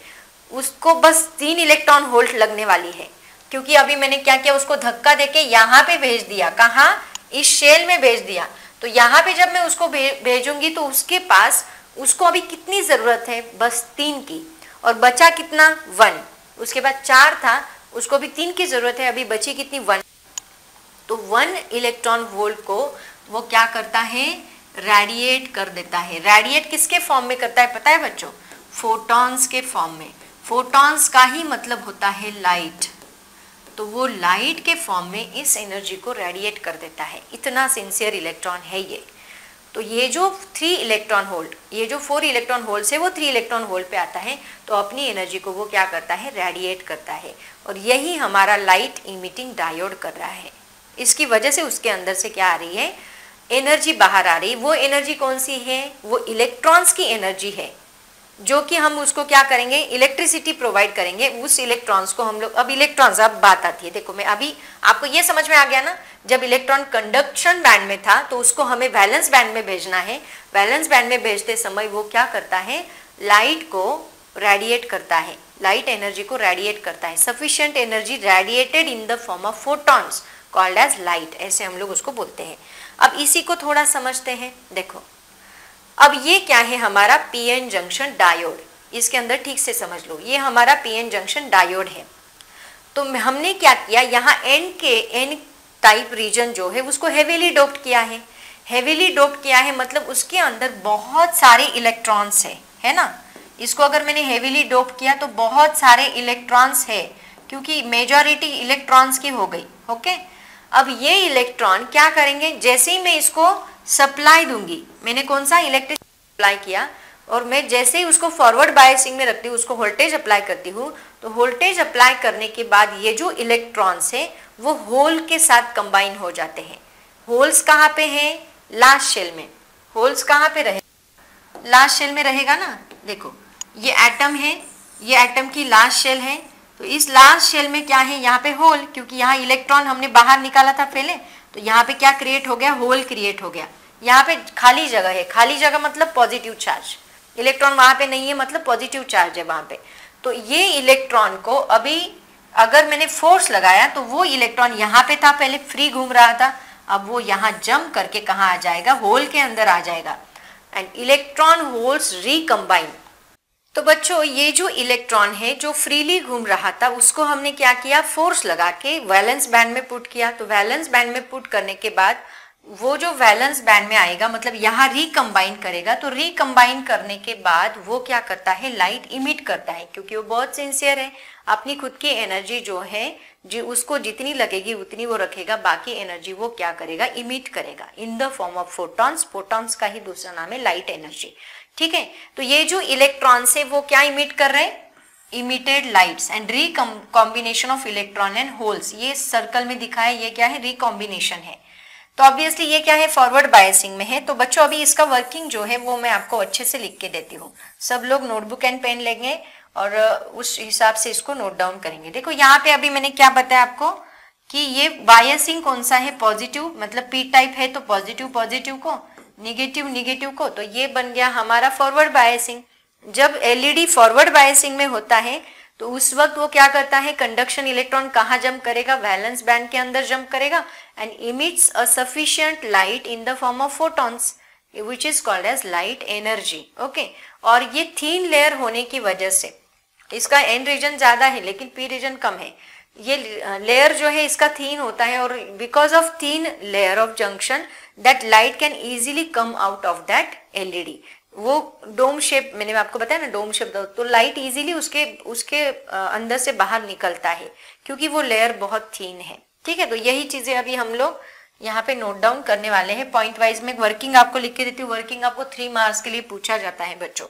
उसको बस 3 इलेक्ट्रॉन वोल्ट लगने वाली है, क्योंकि अभी मैंने क्या किया, उसको धक्का देके यहाँ पे भेज दिया, कहाँ, इस शेल में भेज दिया। तो यहाँ पे जब मैं उसको भेजूंगी तो उसके पास, उसको अभी कितनी जरूरत है, बस 3 की, और बचा कितना, 1, उसके बाद 4 था, उसको भी 3 की जरूरत है, अभी बची कितनी, 1। तो 1 इलेक्ट्रॉन वोल्ट को वो क्या करता है, रेडिएट कर देता है। रेडिएट किसके फॉर्म में करता है पता है बच्चों, फोटॉन्स के फॉर्म में। फोटॉन्स का ही मतलब होता है लाइट, तो वो लाइट के फॉर्म में इस एनर्जी को रेडिएट कर देता है। इतना सिंसियर इलेक्ट्रॉन है ये। तो ये जो 3 इलेक्ट्रॉन वोल्ट, ये जो 4 इलेक्ट्रॉन वोल्ट से वो 3 इलेक्ट्रॉन वोल्ट पे आता है, तो अपनी एनर्जी को वो क्या करता है, रेडिएट करता है। और यही हमारा लाइट इमिटिंग डायोड कर रहा है। इसकी वजह से उसके अंदर से क्या आ रही है, एनर्जी बाहर आ रही है। वो एनर्जी कौन सी है, वो इलेक्ट्रॉन्स की एनर्जी है, जो कि हम उसको क्या करेंगे, इलेक्ट्रिसिटी प्रोवाइड करेंगे उस इलेक्ट्रॉन्स को हम लोग। अब इलेक्ट्रॉन्स, अब बात आती है, देखो मैं अभी आपको ये समझ में आ गया ना, जब इलेक्ट्रॉन कंडक्शन बैंड में था तो उसको हमें वैलेंस बैंड में भेजना है। वैलेंस बैंड में भेजते समय वो क्या करता है, लाइट को रेडिएट करता है, लाइट एनर्जी को रेडिएट करता है। Sufficient energy radiated in the form of photons called as light, ऐसे हम लोग उसको बोलते हैं। अब इसी को थोड़ा समझते हैं। देखो अब ये क्या है, हमारा पीएन जंक्शन डायोड। इसके अंदर ठीक से समझ लो, ये हमारा पीएन जंक्शन डायोड है। तो हमने क्या किया, यहाँ एन टाइप रीजन जो है उसको हेवीली डोप्ड किया है। हेवीली डोप्ड किया है मतलब उसके अंदर बहुत सारे इलेक्ट्रॉन्स है ना। इसको अगर मैंने हेवीली डोप्ड किया तो बहुत सारे इलेक्ट्रॉन्स है, क्योंकि मेजॉरिटी इलेक्ट्रॉन्स की हो गई। ओके, अब ये इलेक्ट्रॉन क्या करेंगे, जैसे ही मैं इसको सप्लाई दूंगी, मैंने कौन सा इलेक्ट्रिसिटी अप्लाई किया, और मैं जैसे ही उसको फॉरवर्ड बायसिंग में रखती हूँ, उसको वोल्टेज अप्लाई करती हूँ, तो वोल्टेज अप्लाई करने के बाद ये जो इलेक्ट्रॉन्स है वो होल के साथ कंबाइन हो जाते हैं। होल्स कहाँ पे हैं, लास्ट शेल में। होल्स कहाँ पे रहे, लास्ट शेल में रहेगा ना। देखो ये एटम है, ये एटम की लास्ट शेल है, तो इस लास्ट शेल में क्या है, यहाँ पे होल, क्योंकि यहाँ इलेक्ट्रॉन हमने बाहर निकाला था पहले, तो यहाँ पे क्या क्रिएट हो गया, होल क्रिएट हो गया। यहाँ पे खाली जगह है, खाली जगह मतलब पॉजिटिव चार्ज, इलेक्ट्रॉन वहां पे नहीं है मतलब पॉजिटिव चार्ज है वहां पे। तो ये इलेक्ट्रॉन को अभी अगर मैंने फोर्स लगाया तो वो इलेक्ट्रॉन यहाँ पे था, पहले फ्री घूम रहा था, अब वो यहाँ जंप करके कहाँ आ जाएगा, होल के अंदर आ जाएगा एंड इलेक्ट्रॉन होल्स रिकम्बाइन। तो बच्चों ये जो इलेक्ट्रॉन है जो फ्रीली घूम रहा था उसको हमने क्या किया, फोर्स लगा के वैलेंस बैंड में पुट किया। तो वैलेंस बैंड में पुट करने के बाद वो जो वैलेंस बैंड में आएगा मतलब यहाँ रिकम्बाइन करेगा। तो रिकम्बाइन करने के बाद वो क्या करता है, लाइट इमिट करता है, क्योंकि वो बहुत सिंसियर है, अपनी खुद की एनर्जी जो है जो उसको जितनी लगेगी उतनी वो रखेगा, बाकी एनर्जी वो क्या करेगा, इमिट करेगा इन the form of photons. Photons का ही दूसरा नाम है लाइट एनर्जी। ठीक है, तो ये जो इलेक्ट्रॉन्स है वो क्या इमिट कर रहे हैं, emitted lights and recombination of electron and holes. ये सर्कल में दिखा है, ये क्या है, रिकॉम्बिनेशन है। तो ऑब्वियसली ये क्या है, फॉरवर्ड बायसिंग में है। तो बच्चों अभी इसका वर्किंग जो है वो मैं आपको अच्छे से लिख के देती हूँ। सब लोग नोटबुक एंड पेन लेंगे और उस हिसाब से इसको नोट डाउन करेंगे। देखो यहाँ पे अभी मैंने क्या बताया आपको कि ये बायसिंग कौन सा है, पॉजिटिव, मतलब पी टाइप है तो पॉजिटिव पॉजिटिव को, निगेटिव निगेटिव को। तो ये बन गया हमारा फॉरवर्ड बायसिंग। जब एलईडी फॉरवर्ड बायसिंग में होता है तो उस वक्त वो क्या करता है, कंडक्शन इलेक्ट्रॉन कहाँ जंप करेगा, वैलेंस बैंड के अंदर जंप करेगा and emits a sufficient light in the form of photons which is called as light energy. Okay, और ये थीन लेयर होने की वजह से इसका एन रीजन ज्यादा है लेकिन पी रीजन कम है। ये लेयर जो है इसका थीन होता है और because of thin layer of junction that light can easily come out of that LED. वो डोम शेप मैंने आपको बताया ना, डोम शेप, तो लाइट इजीली उसके अंदर से बाहर निकलता है क्योंकि वो लेयर बहुत थीन है। ठीक है, तो यही चीजें अभी हम लोग यहाँ पे नोट डाउन करने वाले हैं पॉइंट वाइज में। वर्किंग आपको लिख के देती हूँ, वर्किंग आपको 3 मार्क्स के लिए पूछा जाता है बच्चों।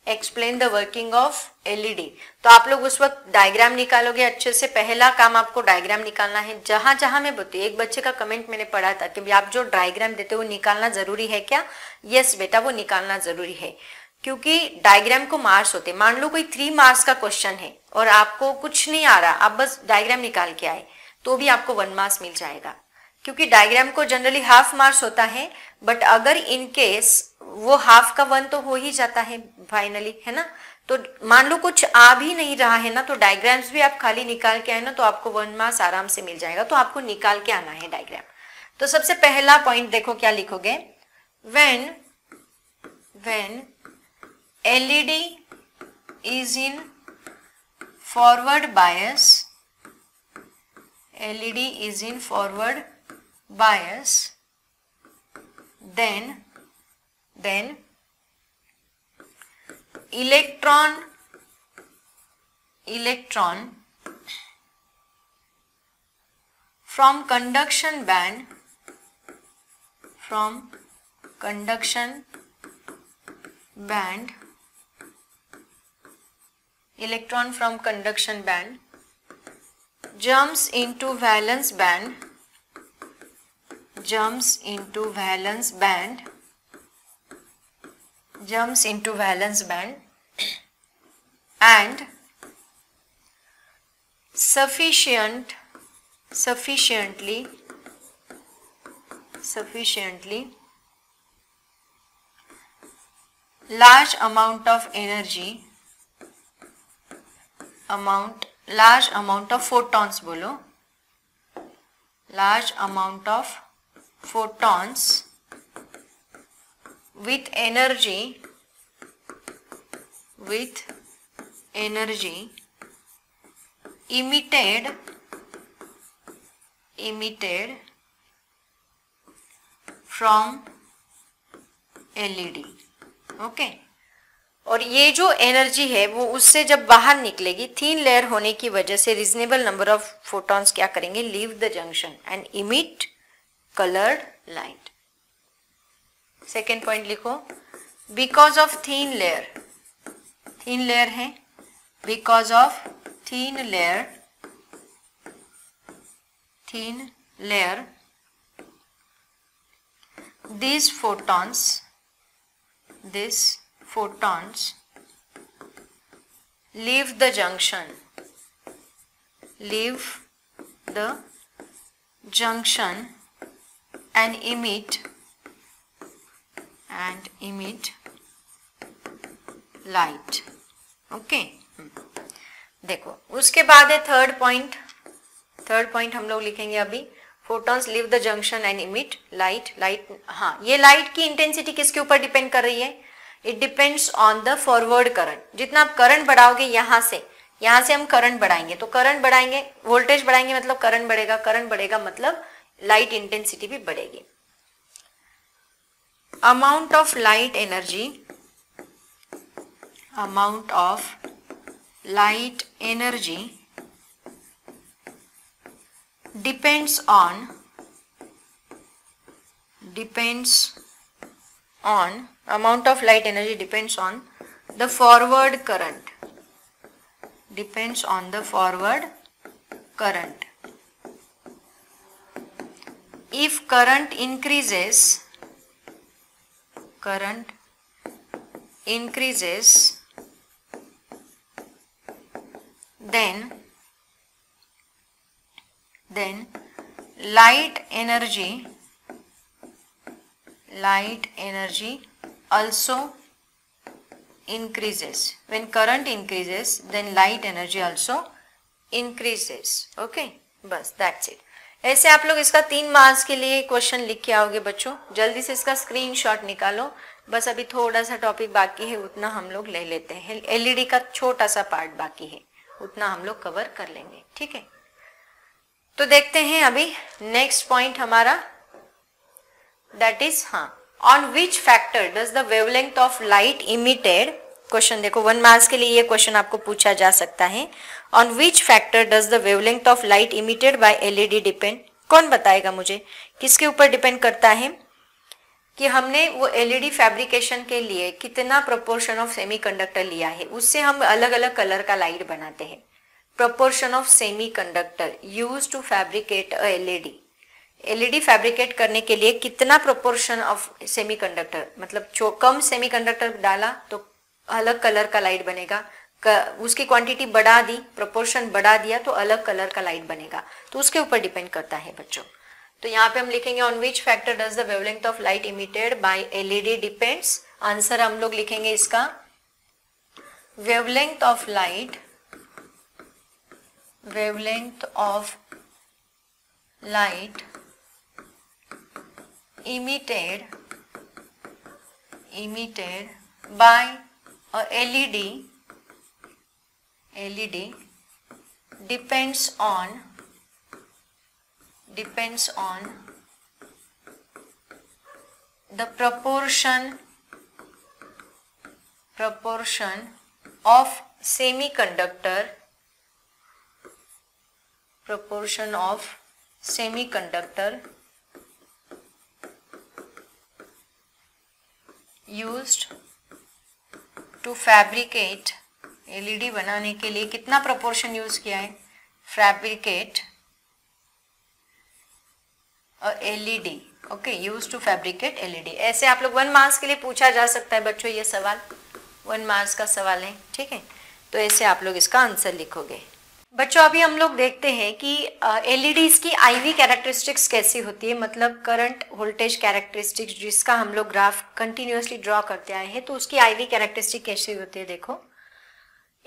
Explain the working of LED. तो आप लोग उस वक्त डायग्राम निकालोगे अच्छे से, पहला काम आपको डायग्राम निकालना है। जहां जहां मैं बताती, एक बच्चे का कमेंट मैंने पढ़ा था कि आप जो डायग्राम देते हो निकालना जरूरी है क्या, यस बेटा वो निकालना जरूरी है क्योंकि डायग्राम को मार्क्स होते। मान लो कोई 3 मार्क्स का क्वेश्चन है और आपको कुछ नहीं आ रहा, आप बस डायग्राम निकाल के आए तो भी आपको 1 मार्क्स मिल जाएगा क्योंकि डायग्राम को जनरली हाफ मार्क्स होता है। बट अगर इन केस वो हाफ का 1 तो हो ही जाता है फाइनली, है ना। तो मान लो कुछ आ भी नहीं रहा है ना तो डायग्राम्स भी आप खाली निकाल के आए ना तो आपको 1 मार्क्स आराम से मिल जाएगा। तो आपको निकाल के आना है डायग्राम। तो सबसे पहला पॉइंट देखो क्या लिखोगे, when LED is in forward bias, LED is in forward bias, then electron from conduction band electron from conduction band jumps into valence band and sufficiently large amount of energy, large amount of photons बोलो, large amount of photons with energy emitted from LED। Okay, और ये जो एनर्जी है वो उससे जब बाहर निकलेगी थीन लेयर होने की वजह से रीजनेबल नंबर ऑफ फोटॉन्स क्या करेंगे, leave the junction and emit coloured light. Second point लिखो, बिकॉज ऑफ थीन लेयर है, because of thin layer these photons leave the junction and emit light. Okay, देखो उसके बाद है थर्ड पॉइंट हम लोग लिखेंगे अभी, photons leave the junction and emit light. हाँ, ये लाइट की इंटेंसिटी किसके ऊपर डिपेंड कर रही है? It depends on the forward current. जितना आप करंट बढ़ाओगे, यहाँ से हम करंट बढ़ाएंगे, तो करंट बढ़ाएंगे, वोल्टेज बढ़ाएंगे मतलब करंट बढ़ेगा, करंट बढ़ेगा मतलब लाइट इंटेंसिटी भी बढ़ेगी। Amount of light energy depends on amount of light energy depends on the forward current, if current increases then light energy also increases. When current increases, then light energy also increases. Okay, बस that's it. ऐसे आप लोग इसका 3 मार्क्स के लिए क्वेश्चन लिख के आओगे बच्चों। जल्दी से इसका स्क्रीनशॉट निकालो। बस अभी थोड़ा सा टॉपिक बाकी है, उतना हम लोग ले लेते हैं। एलईडी का छोटा सा पार्ट बाकी है, उतना हम लोग कवर कर लेंगे, ठीक है। तो देखते हैं अभी नेक्स्ट पॉइंट हमारा, that is on which factor does the wavelength of light emitted. Question देखो, 1 मार्क्स के लिए ये क्वेश्चन आपको पूछा जा सकता है। On which factor does the wavelength of light emitted by LED depend. कौन बताएगा मुझे किसके ऊपर डिपेंड करता है? कि हमने वो एलईडी फैब्रिकेशन के लिए कितना प्रोपोर्शन ऑफ सेमीकंडक्टर लिया है, उससे हम अलग अलग कलर का लाइट बनाते हैं। proportion of semiconductor used to fabricate a LED fabricate करने के लिए कितना प्रोपोर्शन ऑफ सेमीकंडक्टर, मतलब जो कम सेमीकंडक्टर डाला तो अलग कलर का लाइट बनेगा, उसकी क्वांटिटी बढ़ा दी, प्रोपोर्शन बढ़ा दिया तो अलग कलर का लाइट बनेगा। तो उसके ऊपर डिपेंड करता है बच्चों। तो यहाँ पे हम लिखेंगे on which factor does the wavelength of light emitted by LED depends. Answer हम लोग लिखेंगे इसका, wavelength of light emitted by a LED depends on the proportion of semiconductor used to fabricate LED बनाने के लिए कितना प्रोपोर्शन यूज किया है, fabricate LED. Okay, use to fabricate LED. ऐसे आप लोग 1 मार्क्स के लिए पूछा जा सकता है बच्चों, ये सवाल 1 मार्क्स का सवाल है, ठीक है। तो ऐसे आप लोग इसका आंसर लिखोगे बच्चों। अभी हम लोग देखते हैं कि एलईडीज की आईवी कैरेक्टरिस्टिक्स कैसी होती है, मतलब करंट वोल्टेज कैरेक्टरिस्टिक्स, जिसका हम लोग ग्राफ कंटिन्यूअसली ड्रॉ करते आए हैं। तो उसकी आईवी कैरेक्टरिस्टिक कैसी होती है, देखो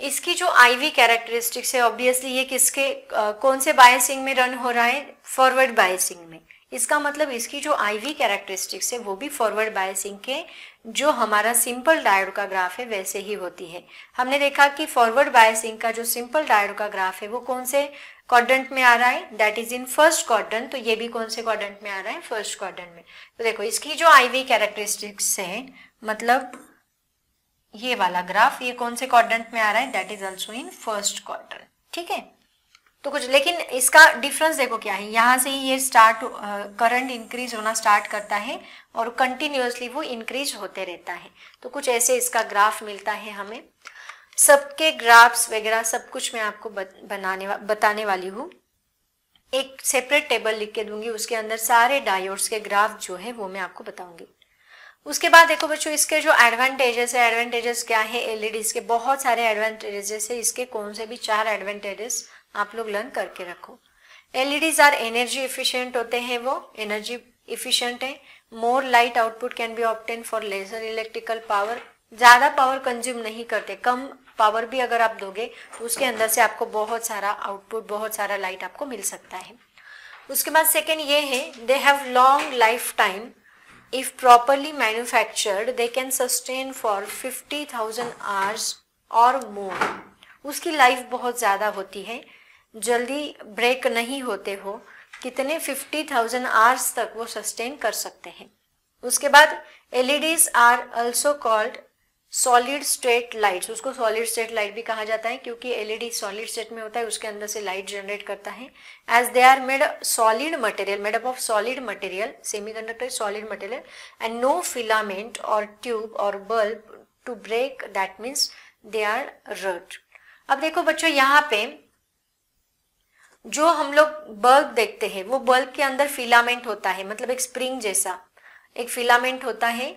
इसकी जो आईवी कैरेक्टरिस्टिक्स है, ऑब्वियसली ये किसके कौन से बायसिंग में रन हो रहा है, फॉरवर्ड बायसिंग में। इसका मतलब इसकी जो आईवी कैरेक्टरिस्टिक्स है वो भी फॉरवर्ड बायसिंग के जो हमारा सिंपल डायोड का ग्राफ है वैसे ही होती है। हमने देखा कि फॉरवर्ड बायसिंग का जो सिंपल डायोड का ग्राफ है वो कौन से क्वाड्रेंट में आ रहा है, that is in first quadrant. तो ये भी कौन से क्वाड्रेंट में आ रहा है, फर्स्ट क्वाड्रेंट में। तो देखो इसकी जो आईवी कैरेक्टरिस्टिक्स है, मतलब ये वाला ग्राफ, ये कौन से क्वाड्रेंट में आ रहा है, that is also in first quadrant, ठीक है। तो कुछ, लेकिन इसका डिफरेंस देखो क्या है, यहाँ से ही ये करंट इंक्रीज होना स्टार्ट करता है और कंटिन्यूअसली वो इंक्रीज होते रहता है। तो कुछ ऐसे इसका ग्राफ मिलता है हमें। सबके ग्राफ्स वगैरह सब कुछ मैं आपको बताने वाली हूँ। एक सेपरेट टेबल लिख के दूंगी, उसके अंदर सारे डायोड्स के ग्राफ जो है वो मैं आपको बताऊंगी। उसके बाद देखो बच्चों, इसके जो एडवांटेजेस है, एडवांटेजेस क्या है एलईडीज के, बहुत सारे एडवांटेजेस है। इसके कौन से भी 4 एडवांटेजेस आप लोग लर्न करके रखो। एलईडीज आर एनर्जी एफिशिएंट होते हैं, वो एनर्जी एफिशिएंट है। More light output can be obtain for lesser electrical power, ज़्यादा पावर कंज्यूम नहीं करते, कम पावर भी अगर आप दोगे तो उसके अंदर से आपको बहुत सारा आउटपुट, बहुत सारा लाइट आपको मिल सकता है। उसके बाद सेकेंड ये है, they have long life time, if properly manufactured they can sustain for 50,000 hours और मोर। उसकी लाइफ बहुत ज़्यादा होती है, जल्दी ब्रेक नहीं होते हो, कितने 50,000 आवर्स तक वो सस्टेन कर सकते हैं। उसके बाद LEDs are also called solid state lights, उसको सॉलिड स्टेट लाइट भी कहा जाता है क्योंकि एलईडी सॉलिड स्टेट में होता है, उसके अंदर से लाइट जनरेट करता है। As they are made solid material, made up of solid material, semiconductor solid material, and no filament और ट्यूब और bulb to break, that means they are rut. अब देखो बच्चों, यहाँ पे जो हम लोग बल्ब देखते हैं वो बल्ब के अंदर फिलामेंट होता है, मतलब एक स्प्रिंग जैसा एक फिलामेंट होता है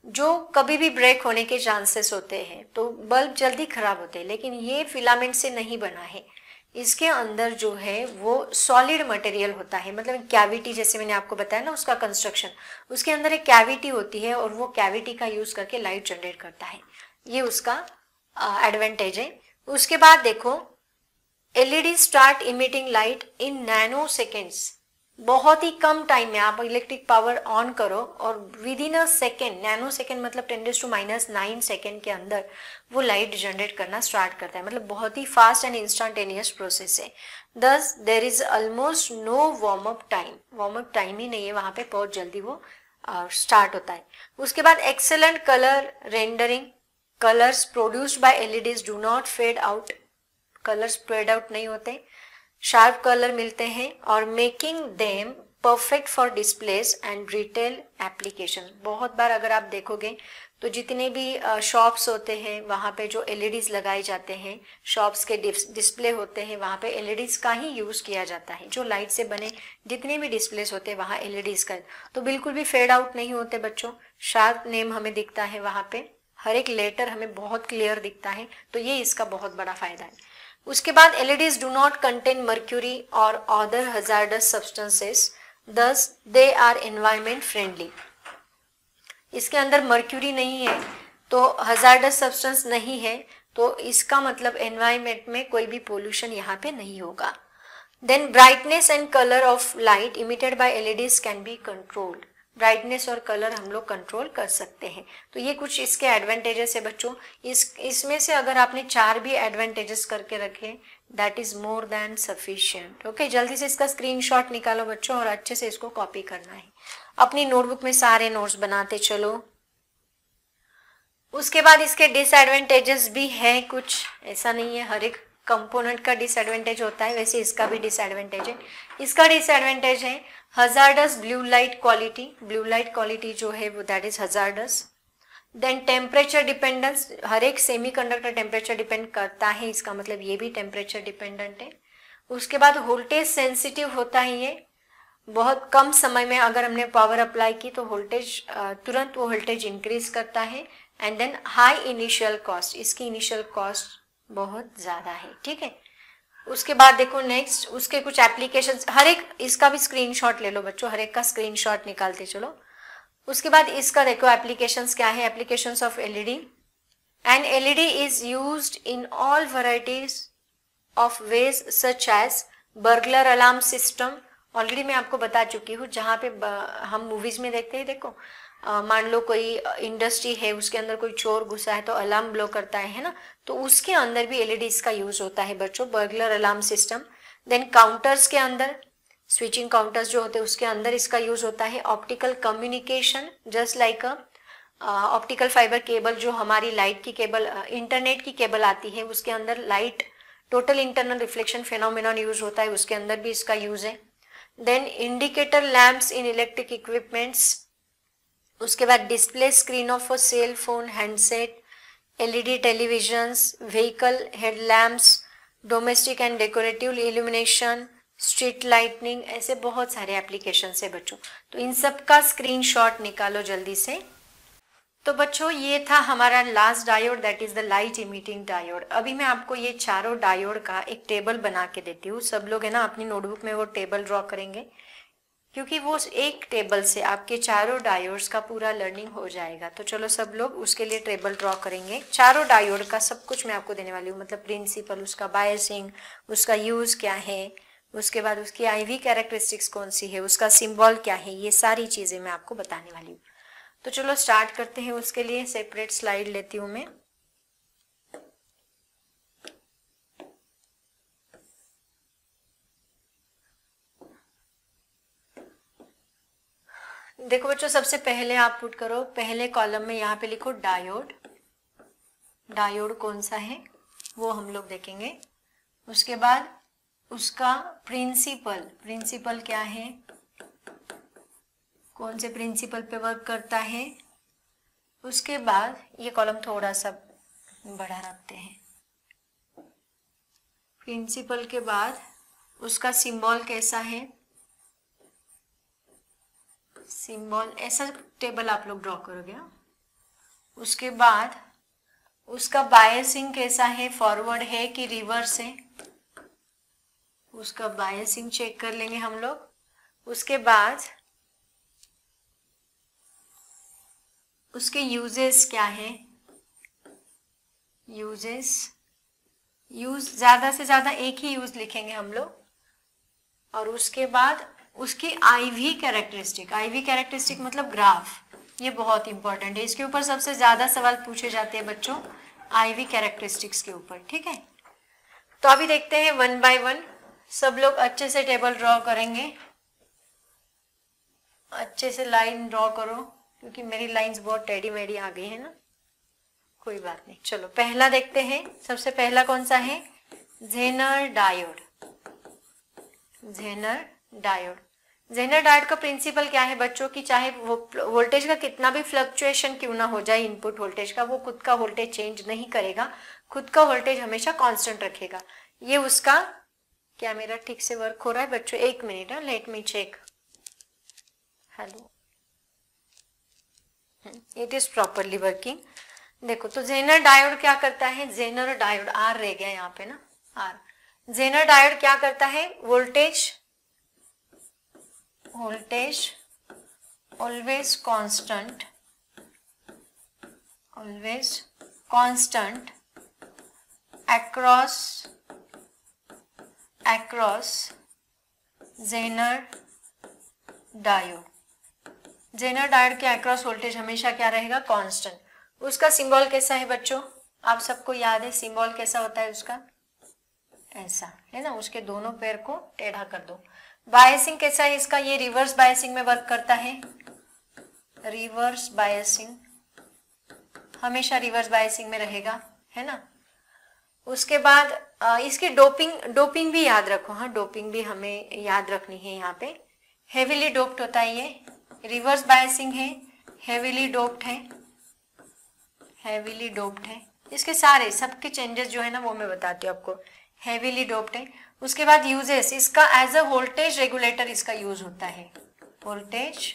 जो कभी भी ब्रेक होने के चांसेस होते हैं, तो बल्ब जल्दी खराब होते हैं। लेकिन ये फिलामेंट से नहीं बना है, इसके अंदर जो है वो सॉलिड मटेरियल होता है, मतलब कैविटी, जैसे मैंने आपको बताया ना उसका कंस्ट्रक्शन, उसके अंदर एक कैविटी होती है और वो कैविटी का यूज करके लाइट जनरेट करता है, ये उसका एडवांटेज है। उसके बाद देखो, LED start emitting light in nano seconds, बहुत ही कम टाइम में आप इलेक्ट्रिक पावर ऑन करो और with in a second, nano second मतलब 10⁻⁹ सेकेंड के अंदर वो लाइट जनरेट करना स्टार्ट करता है, मतलब बहुत ही फास्ट एंड इंस्टेंटेनियस प्रोसेस है। Thus there is almost no warm up time, warm up time ही नहीं है वहां पे, बहुत जल्दी वो स्टार्ट होता है। उसके बाद excellent colour rendering, colours produced by LEDs do not fade out, colours fade out नहीं होते, शार्प कलर मिलते हैं, और making them perfect for displays and retail application. बहुत बार अगर आप देखोगे तो जितने भी शॉप्स होते हैं वहाँ पे जो एलईडीज लगाए जाते हैं, शॉप्स के डिस्प्ले होते हैं, वहाँ पे एलईडीज का ही यूज़ किया जाता है, जो लाइट से बने जितने भी डिस्प्लेस होते हैं वहाँ एलईडीज का, तो बिल्कुल भी फेड आउट नहीं होते बच्चों। शार्प नेम हमें दिखता है वहाँ पे, हर एक लेटर हमें बहुत क्लियर दिखता है, तो ये इसका बहुत बड़ा फायदा है। उसके बाद LEDs do not contain mercury और अदर हजार्डस सब्सटेंसेस, दस दे आर एनवायरमेंट फ्रेंडली। इसके अंदर मर्क्यूरी नहीं है तो हजार्डस सब्सटेंस नहीं है, तो इसका मतलब एनवायरमेंट में कोई भी पोल्यूशन यहाँ पे नहीं होगा। Then brightness and colour of light emitted by LEDs can be controlled, brightness और कलर हम लोग कंट्रोल कर सकते हैं। तो ये कुछ इसके एडवांटेजेस है बच्चों। इसमें से अगर आपने 4 भी एडवांटेजेस करके रखे, that is more than sufficient. Okay, जल्दी से इसका स्क्रीनशॉट निकालो बच्चों और अच्छे से इसको कॉपी करना है, अपनी नोटबुक में सारे नोट्स बनाते चलो। उसके बाद इसके डिसएडवांटेजेस भी है कुछ, ऐसा नहीं है हर एक कंपोनेंट का डिसएडवांटेज होता है, वैसे इसका भी डिसएडवांटेज है। इसका डिसएडवांटेज है hazardous blue light quality, blue light quality जो है वो that is hazardous. Then temperature dependence, हर एक सेमीकंडक्टर टेम्परेचर डिपेंड करता है, इसका मतलब ये भी टेम्परेचर डिपेंडेंट है। उसके बाद वोल्टेज सेंसिटिव होता है ये, बहुत कम समय में अगर हमने पावर अप्लाई की तो वोल्टेज तुरंत वो वोल्टेज इंक्रीज करता है। And then high initial cost, इसकी इनिशियल कॉस्ट बहुत ज़्यादा है, ठीक है। उसके बाद देखो नेक्स्ट उसके कुछ एप्लीकेशंस, हर एक इसका भी स्क्रीनशॉट ले लो बच्चों, हर एक का स्क्रीनशॉट निकालते चलो। उसके बाद इसका देखो एप्लीकेशंस क्या है, applications of LED. And LED is used in all varieties of ways such as burglar alarm system, already मैं आपको बता चुकी हूँ, जहाँ पे हम मूवीज में देखते हैं, देखो मान लो कोई इंडस्ट्री है उसके अंदर कोई चोर घुसा है तो अलार्म ब्लो करता है ना, तो उसके अंदर भी एलईडीज का यूज होता है बच्चों, burglar alarm system. Then counters के अंदर, स्विचिंग काउंटर्स जो होते हैं उसके अंदर इसका यूज होता है। Optical communication, just like optical fibre cable, जो हमारी लाइट की केबल, इंटरनेट की केबल आती है उसके अंदर light total internal reflection phenomenon use होता है, उसके अंदर भी इसका यूज है। Then indicator lamps in electric equipments. उसके बाद display screen of a cell phone, handset, LED televisions, vehicle headlamps, domestic and decorative illumination, street lightning, ऐसे बहुत सारे एप्लीकेशन है बच्चों। तो इन सब का स्क्रीनशॉट निकालो जल्दी से। तो बच्चों ये था हमारा last diode, that is the light emitting diode. अभी मैं आपको ये चारों डायोड का एक टेबल बना के देती हूँ, सब लोग है ना अपनी नोटबुक में वो टेबल ड्रॉ करेंगे। क्योंकि वो एक टेबल से आपके चारों डायोड्स का पूरा लर्निंग हो जाएगा। तो चलो सब लोग उसके लिए टेबल ड्रॉ करेंगे। चारों डायोड का सब कुछ मैं आपको देने वाली हूँ, मतलब प्रिंसिपल, उसका बायसिंग, उसका यूज क्या है, उसके बाद उसकी आईवी कैरेक्टरिस्टिक्स कौन सी है, उसका सिंबल क्या है, ये सारी चीजें मैं आपको बताने वाली हूँ। तो चलो स्टार्ट करते हैं। उसके लिए सेपरेट स्लाइड लेती हूँ मैं। देखो बच्चों, सबसे पहले आप पुट करो, पहले कॉलम में यहाँ पे लिखो डायोड। डायोड कौन सा है वो हम लोग देखेंगे। उसके बाद उसका प्रिंसिपल, प्रिंसिपल क्या है, कौन से प्रिंसिपल पे वर्क करता है। उसके बाद ये कॉलम थोड़ा सा बड़ा रखते हैं। प्रिंसिपल के बाद उसका सिंबल कैसा है, सिंबल ऐसा टेबल आप लोग ड्रॉ करोगे। उसके बाद उसका बायसिंग कैसा है, फॉरवर्ड है कि रिवर्स है, उसका बायसिंग चेक कर लेंगे हम लोग। उसके बाद उसके यूजेस क्या है, यूजेस, यूज ज्यादा से ज्यादा एक ही यूज लिखेंगे हम लोग। और उसके बाद उसकी आईवी कैरेक्टरिस्टिक, आईवी कैरेक्टरिस्टिक मतलब ग्राफ, ये बहुत इंपॉर्टेंट है, इसके ऊपर सबसे ज्यादा सवाल पूछे जाते हैं बच्चों, आईवी कैरेक्टरिस्टिक्स के ऊपर, ठीक है। तो अभी देखते हैं वन बाय वन, सब लोग अच्छे से टेबल ड्रॉ करेंगे, अच्छे से लाइन ड्रॉ करो, क्योंकि मेरी लाइंस बहुत टेढ़ी मेढ़ी आ गई है ना, कोई बात नहीं। चलो पहला देखते हैं, सबसे पहला कौन सा है, zener diode. Zener diode, zener diode का प्रिंसिपल क्या है बच्चों की, चाहे वो वोल्टेज का कितना भी फ्लक्चुएशन क्यों ना हो जाए इनपुट वोल्टेज का, वो खुद का वोल्टेज चेंज नहीं करेगा, खुद का वोल्टेज हमेशा कांस्टेंट रखेगा। ये उसका, क्या मेरा ठीक से वर्क हो रहा है बच्चों, एक minute, let me check, hello, it is properly working. देखो तो जेनर डायोड क्या करता है, जेनर डायोड, आर रह गया यहाँ पे ना, आर, जेनर डायोड क्या करता है, voltage, voltage always constant, always constant across zener diode. Zener diode के अक्रॉस वोल्टेज हमेशा क्या रहेगा, कांस्टेंट। उसका सिंबल कैसा है बच्चों, आप सबको याद है सिंबल कैसा होता है उसका, ऐसा है ना, उसके दोनों पैर को टेढ़ा कर दो। बायसिंग कैसा है इसका, ये रिवर्स बायसिंग में वर्क करता है, रिवर्स बायसिंग, हमेशा रिवर्स बायसिंग में रहेगा, है ना। उसके बाद इसकी डोपिंग भी याद रखो, हाँ डोपिंग भी हमें याद रखनी है। यहाँ पे हेवीली डोप्ड होता है ये, रिवर्स बायसिंग है, हेवीली डोप्ड है, हेवीली डोप्ड है। इसके सारे सबके चेंजेस जो है ना वो मैं बताती हूँ आपको, हेवीली डोप्ड है। उसके बाद यूजेस, इसका एज अ वोल्टेज रेगुलेटर इसका यूज होता है, वोल्टेज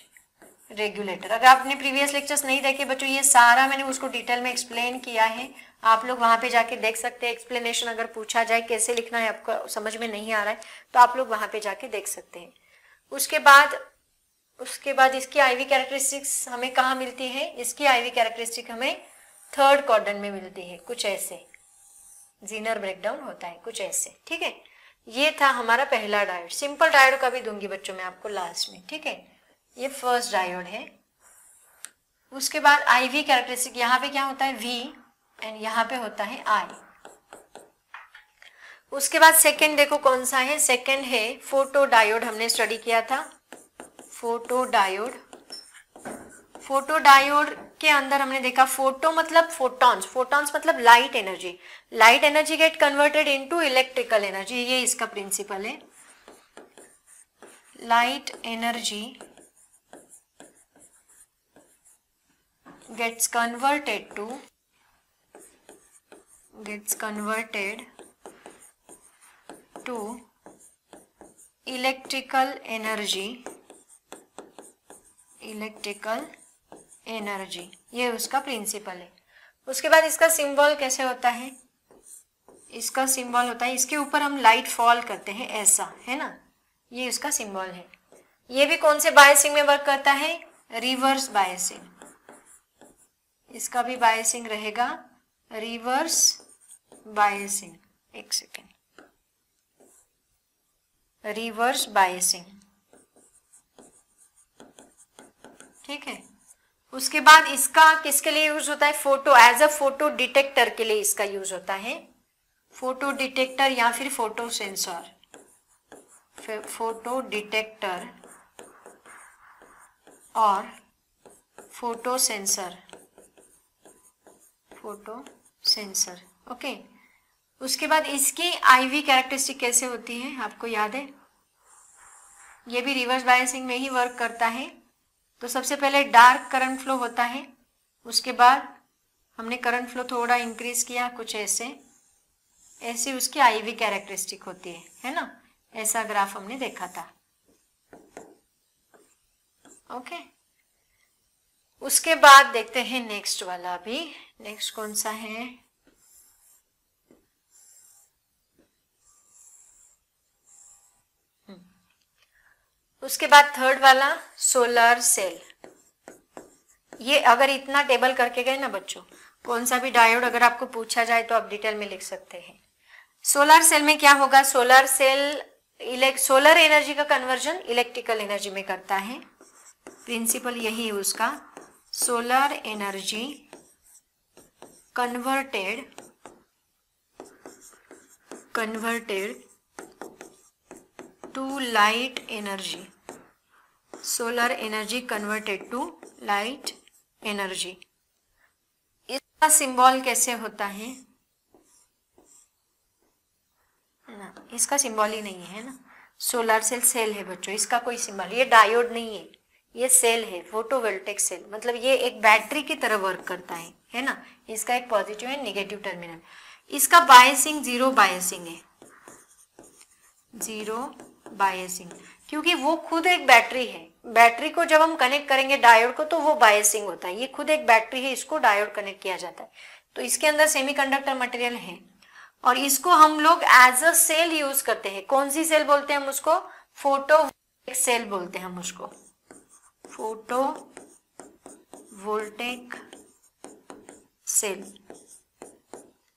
रेगुलेटर। अगर आपने प्रीवियस लेक्चर्स नहीं देखे बच्चों, ये सारा मैंने उसको डिटेल में एक्सप्लेन किया है, आप लोग वहां पे जाके देख सकते हैं। एक्सप्लेनेशन अगर पूछा जाए कैसे लिखना है, आपको समझ में नहीं आ रहा है तो आप लोग वहां पे जाके देख सकते हैं। उसके बाद इसकी आईवी कैरेक्टरिस्टिक्स हमें कहाँ मिलती है, इसकी आईवी कैरेक्टरिस्टिक हमें थर्ड क्वाड्रेंट में मिलती है, कुछ ऐसे जीनर ब्रेकडाउन होता है, कुछ ऐसे, ठीक है। ये था हमारा पहला डायोड। सिंपल डायोड का भी दूंगी बच्चों मैं आपको लास्ट में, ठीक है। ये फर्स्ट डायोड है। उसके बाद आईवी कैरेक्टरिस्टिक, यहाँ पे क्या होता है V एंड यहाँ पे होता है I। उसके बाद सेकंड देखो कौन सा है, सेकंड है फोटो डायोड, हमने स्टडी किया था फोटो डायोड। फोटो डायोड के अंदर हमने देखा, फोटो मतलब फोटॉन्स, फोटॉन्स मतलब light energy, light energy get converted into electrical energy, ये इसका प्रिंसिपल है। Light energy gets converted to electrical energy, ये उसका प्रिंसिपल है। उसके बाद इसका सिंबल कैसे होता है, इसका सिंबल होता है, इसके ऊपर हम लाइट फॉल करते हैं ऐसा, है ना, ये उसका सिंबल है। ये भी कौन से बायसिंग में वर्क करता है? Reverse biasing. इसका भी बायसिंग रहेगा रिवर्स बायसिंग। एक सेकेंड, रिवर्स बायसिंग, ठीक है। उसके बाद इसका किसके लिए यूज होता है? Photo, as a photo detector के लिए इसका यूज होता है। फोटो डिटेक्टर या फिर फोटो सेंसर, फोटो डिटेक्टर और photo sensor, photo sensor, okay. उसके बाद इसकी आईवी कैरेक्टरिस्टिक कैसे होती है आपको याद है? ये भी रिवर्स बायसिंग में ही वर्क करता है। तो सबसे पहले डार्क करंट फ्लो होता है, उसके बाद हमने करंट फ्लो थोड़ा इंक्रीज किया, कुछ ऐसे ऐसे उसकी आईवी कैरेक्टरिस्टिक होती है ना? ऐसा ग्राफ हमने देखा था, ओके। उसके बाद देखते हैं नेक्स्ट वाला भी। नेक्स्ट कौन सा है? उसके बाद थर्ड वाला सोलर सेल। ये अगर इतना टेबल करके गए ना बच्चों, कौन सा भी डायोड अगर आपको पूछा जाए तो आप डिटेल में लिख सकते हैं। सोलर सेल में क्या होगा? सोलर सेल सोलर एनर्जी का कन्वर्जन इलेक्ट्रिकल एनर्जी में करता है। प्रिंसिपल यही है उसका, solar energy converted to light energy, solar energy converted to light energy. इसका सिंबल कैसे होता है ना? इसका सिंबल ही नहीं है ना। सोलर सेल सेल है बच्चों, इसका कोई सिंबल, ये डायोड नहीं है, ये सेल है, फोटोवोल्टेइक सेल। मतलब ये एक बैटरी की तरह वर्क करता है ना। इसका एक पॉजिटिव है, नेगेटिव टर्मिनल। इसका बायसिंग जीरो बायसिंग है, जीरो बायसिंग, क्योंकि वो खुद एक बैटरी है। बैटरी को जब हम कनेक्ट करेंगे डायोड को तो वो बायसिंग होता है। ये खुद एक बैटरी है, इसको डायोड कनेक्ट किया जाता है। तो इसके अंदर सेमीकंडक्टर मटेरियल है और इसको हम लोग एज अ सेल यूज करते हैं। कौन सी सेल बोलते हैं हम उसको? फोटोवोल्टेइक सेल बोलते हैं हम उसको, फोटोवोल्टेइक सेल,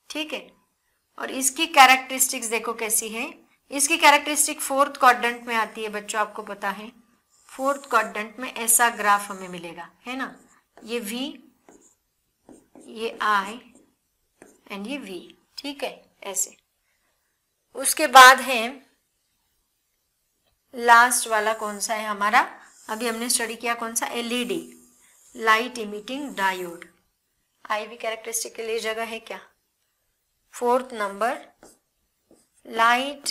ठीक है। और इसकी कैरेक्टरिस्टिक्स देखो कैसी है। इसकी कैरेक्टरिस्टिक फोर्थ क्वाड्रेंट में आती है बच्चों, आपको पता है। फोर्थ क्वाड्रेंट में ऐसा ग्राफ हमें मिलेगा, है ना। ये V, ये I एंड ये V, ठीक है, ऐसे। उसके बाद है लास्ट वाला, कौन सा है हमारा? अभी हमने स्टडी किया कौन सा? LED, light emitting diode. IV characteristic के लिए जगह है क्या? फोर्थ नंबर, लाइट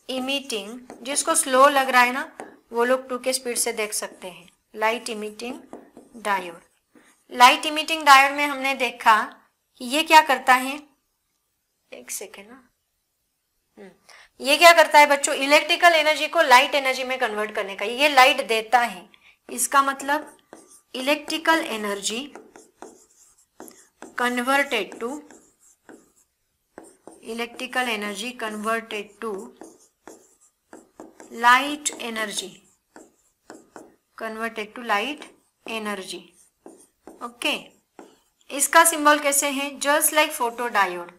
इमिटिंग, जिसको स्लो लग रहा है ना वो लोग 2 के स्पीड से देख सकते हैं। Light emitting diode. Light emitting diode में हमने देखा कि ये क्या करता है, एक सेकेंड ना, ये क्या करता है बच्चों? इलेक्ट्रिकल एनर्जी को लाइट एनर्जी में कन्वर्ट करने का, ये लाइट देता है। इसका मतलब electrical energy converted to light energy, okay. इसका सिंबल कैसे है? जस्ट लाइक फोटोडायोड,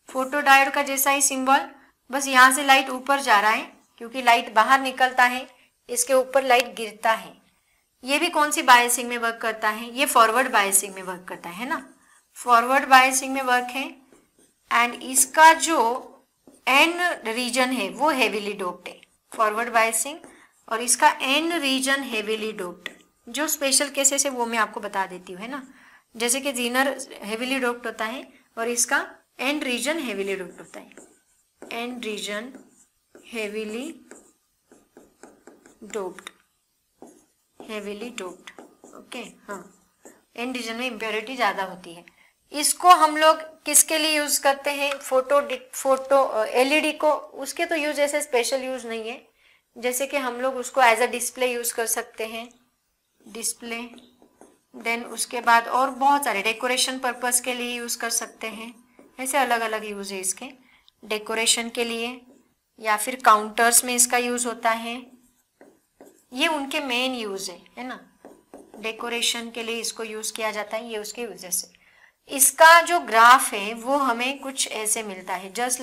फोटोडायोड का जैसा ही सिंबल, बस यहाँ से लाइट ऊपर जा रहा है क्योंकि लाइट बाहर निकलता है, इसके ऊपर लाइट गिरता है। ये भी कौन सी बायसिंग में वर्क करता है? ये फॉरवर्ड बायसिंग में वर्क करता है ना, फॉरवर्ड बायसिंग में वर्क है। एंड इसका जो एन रीजन है वो हेवीली डोप्ड है, फॉरवर्ड बायसिंग, और इसका एन रीजन हेवीली डोप्ड। जो स्पेशल केसेस है वो मैं आपको बता देती हूँ, है ना। जैसे कि जीनर हेवीली डोप्ड होता है और इसका एन रीजन हेवीली डोप्ड होता है, N region heavily doped, okay. हाँ, एन रीजन में इम्प्योरिटी ज्यादा होती है। इसको हम लोग किसके लिए यूज करते हैं? फोटो एलईडी को, उसके तो यूज ऐसे स्पेशल यूज नहीं है। जैसे कि हम लोग उसको एज अ डिस्प्ले यूज कर सकते हैं, डिस्प्ले। देन उसके बाद और बहुत सारे डेकोरेशन पर्पस के लिए यूज कर सकते हैं। ऐसे अलग अलग यूज है इसके, डेकोरेशन के लिए, या फिर काउंटर्स में इसका यूज होता है, ये उनके मेन यूज है ना, डेकोरेशन के लिए इसको यूज किया जाता है, ये उसके वजह से। इसका जो ग्राफ है वो हमें कुछ ऐसे मिलता है, just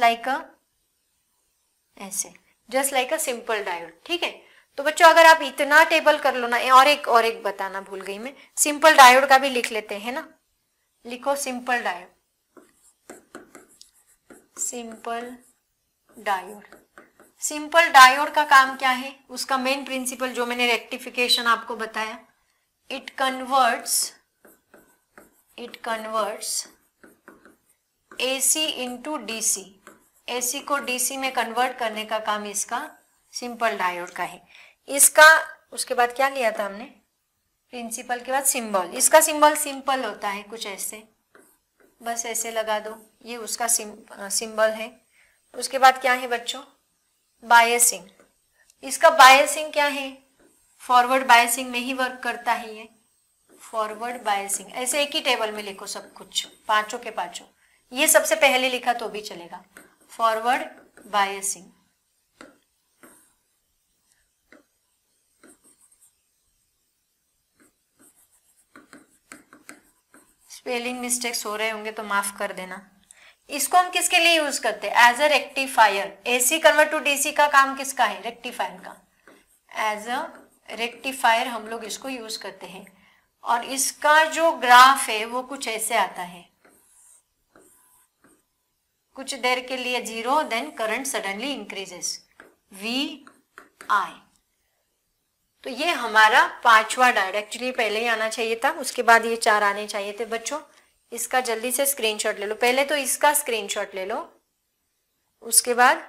like a simple diode. ठीक है, तो बच्चों अगर आप इतना टेबल कर लो ना, और एक बताना भूल गई मैं, सिंपल डायोड का भी लिख लेते हैं ना, लिखो सिंपल डायोड। सिंपल डायोड का काम क्या है, उसका मेन प्रिंसिपल जो मैंने रेक्टिफिकेशन आपको बताया, it converts AC into DC, AC को DC में कन्वर्ट करने का काम इसका सिंपल डायोड का है। इसका उसके बाद क्या लिया था हमने, प्रिंसिपल के बाद सिंबल। इसका सिंबल सिंपल होता है, कुछ ऐसे, बस ऐसे लगा दो, ये उसका सिंबल है। उसके बाद क्या है बच्चों, बायसिंग। इसका बायसिंग क्या है, फॉरवर्ड बायसिंग में ही वर्क करता है ये, फॉरवर्ड बायसिंग। ऐसे एक ही टेबल में लिखो सब कुछ, पांचों के पांचों, ये सबसे पहले लिखा तो भी चलेगा, फॉरवर्ड बायसिंग। स्पेलिंग मिस्टेक्स हो रहे होंगे तो माफ कर देना। इसको हम किसके लिए यूज करते हैं, as a rectifier. AC convert to DC का काम किसका है, रेक्टिफायर का। एज अ रेक्टिफायर हम लोग इसको यूज करते हैं। और इसका जो ग्राफ है वो कुछ ऐसे आता है, कुछ देर के लिए 0, then current suddenly increases, VI। तो ये हमारा पांचवा डायोड, एक्चुअली पहले ही आना चाहिए था, उसके बाद ये 4 आने चाहिए थे बच्चों। इसका जल्दी से स्क्रीनशॉट ले लो, पहले तो इसका स्क्रीनशॉट ले लो, उसके बाद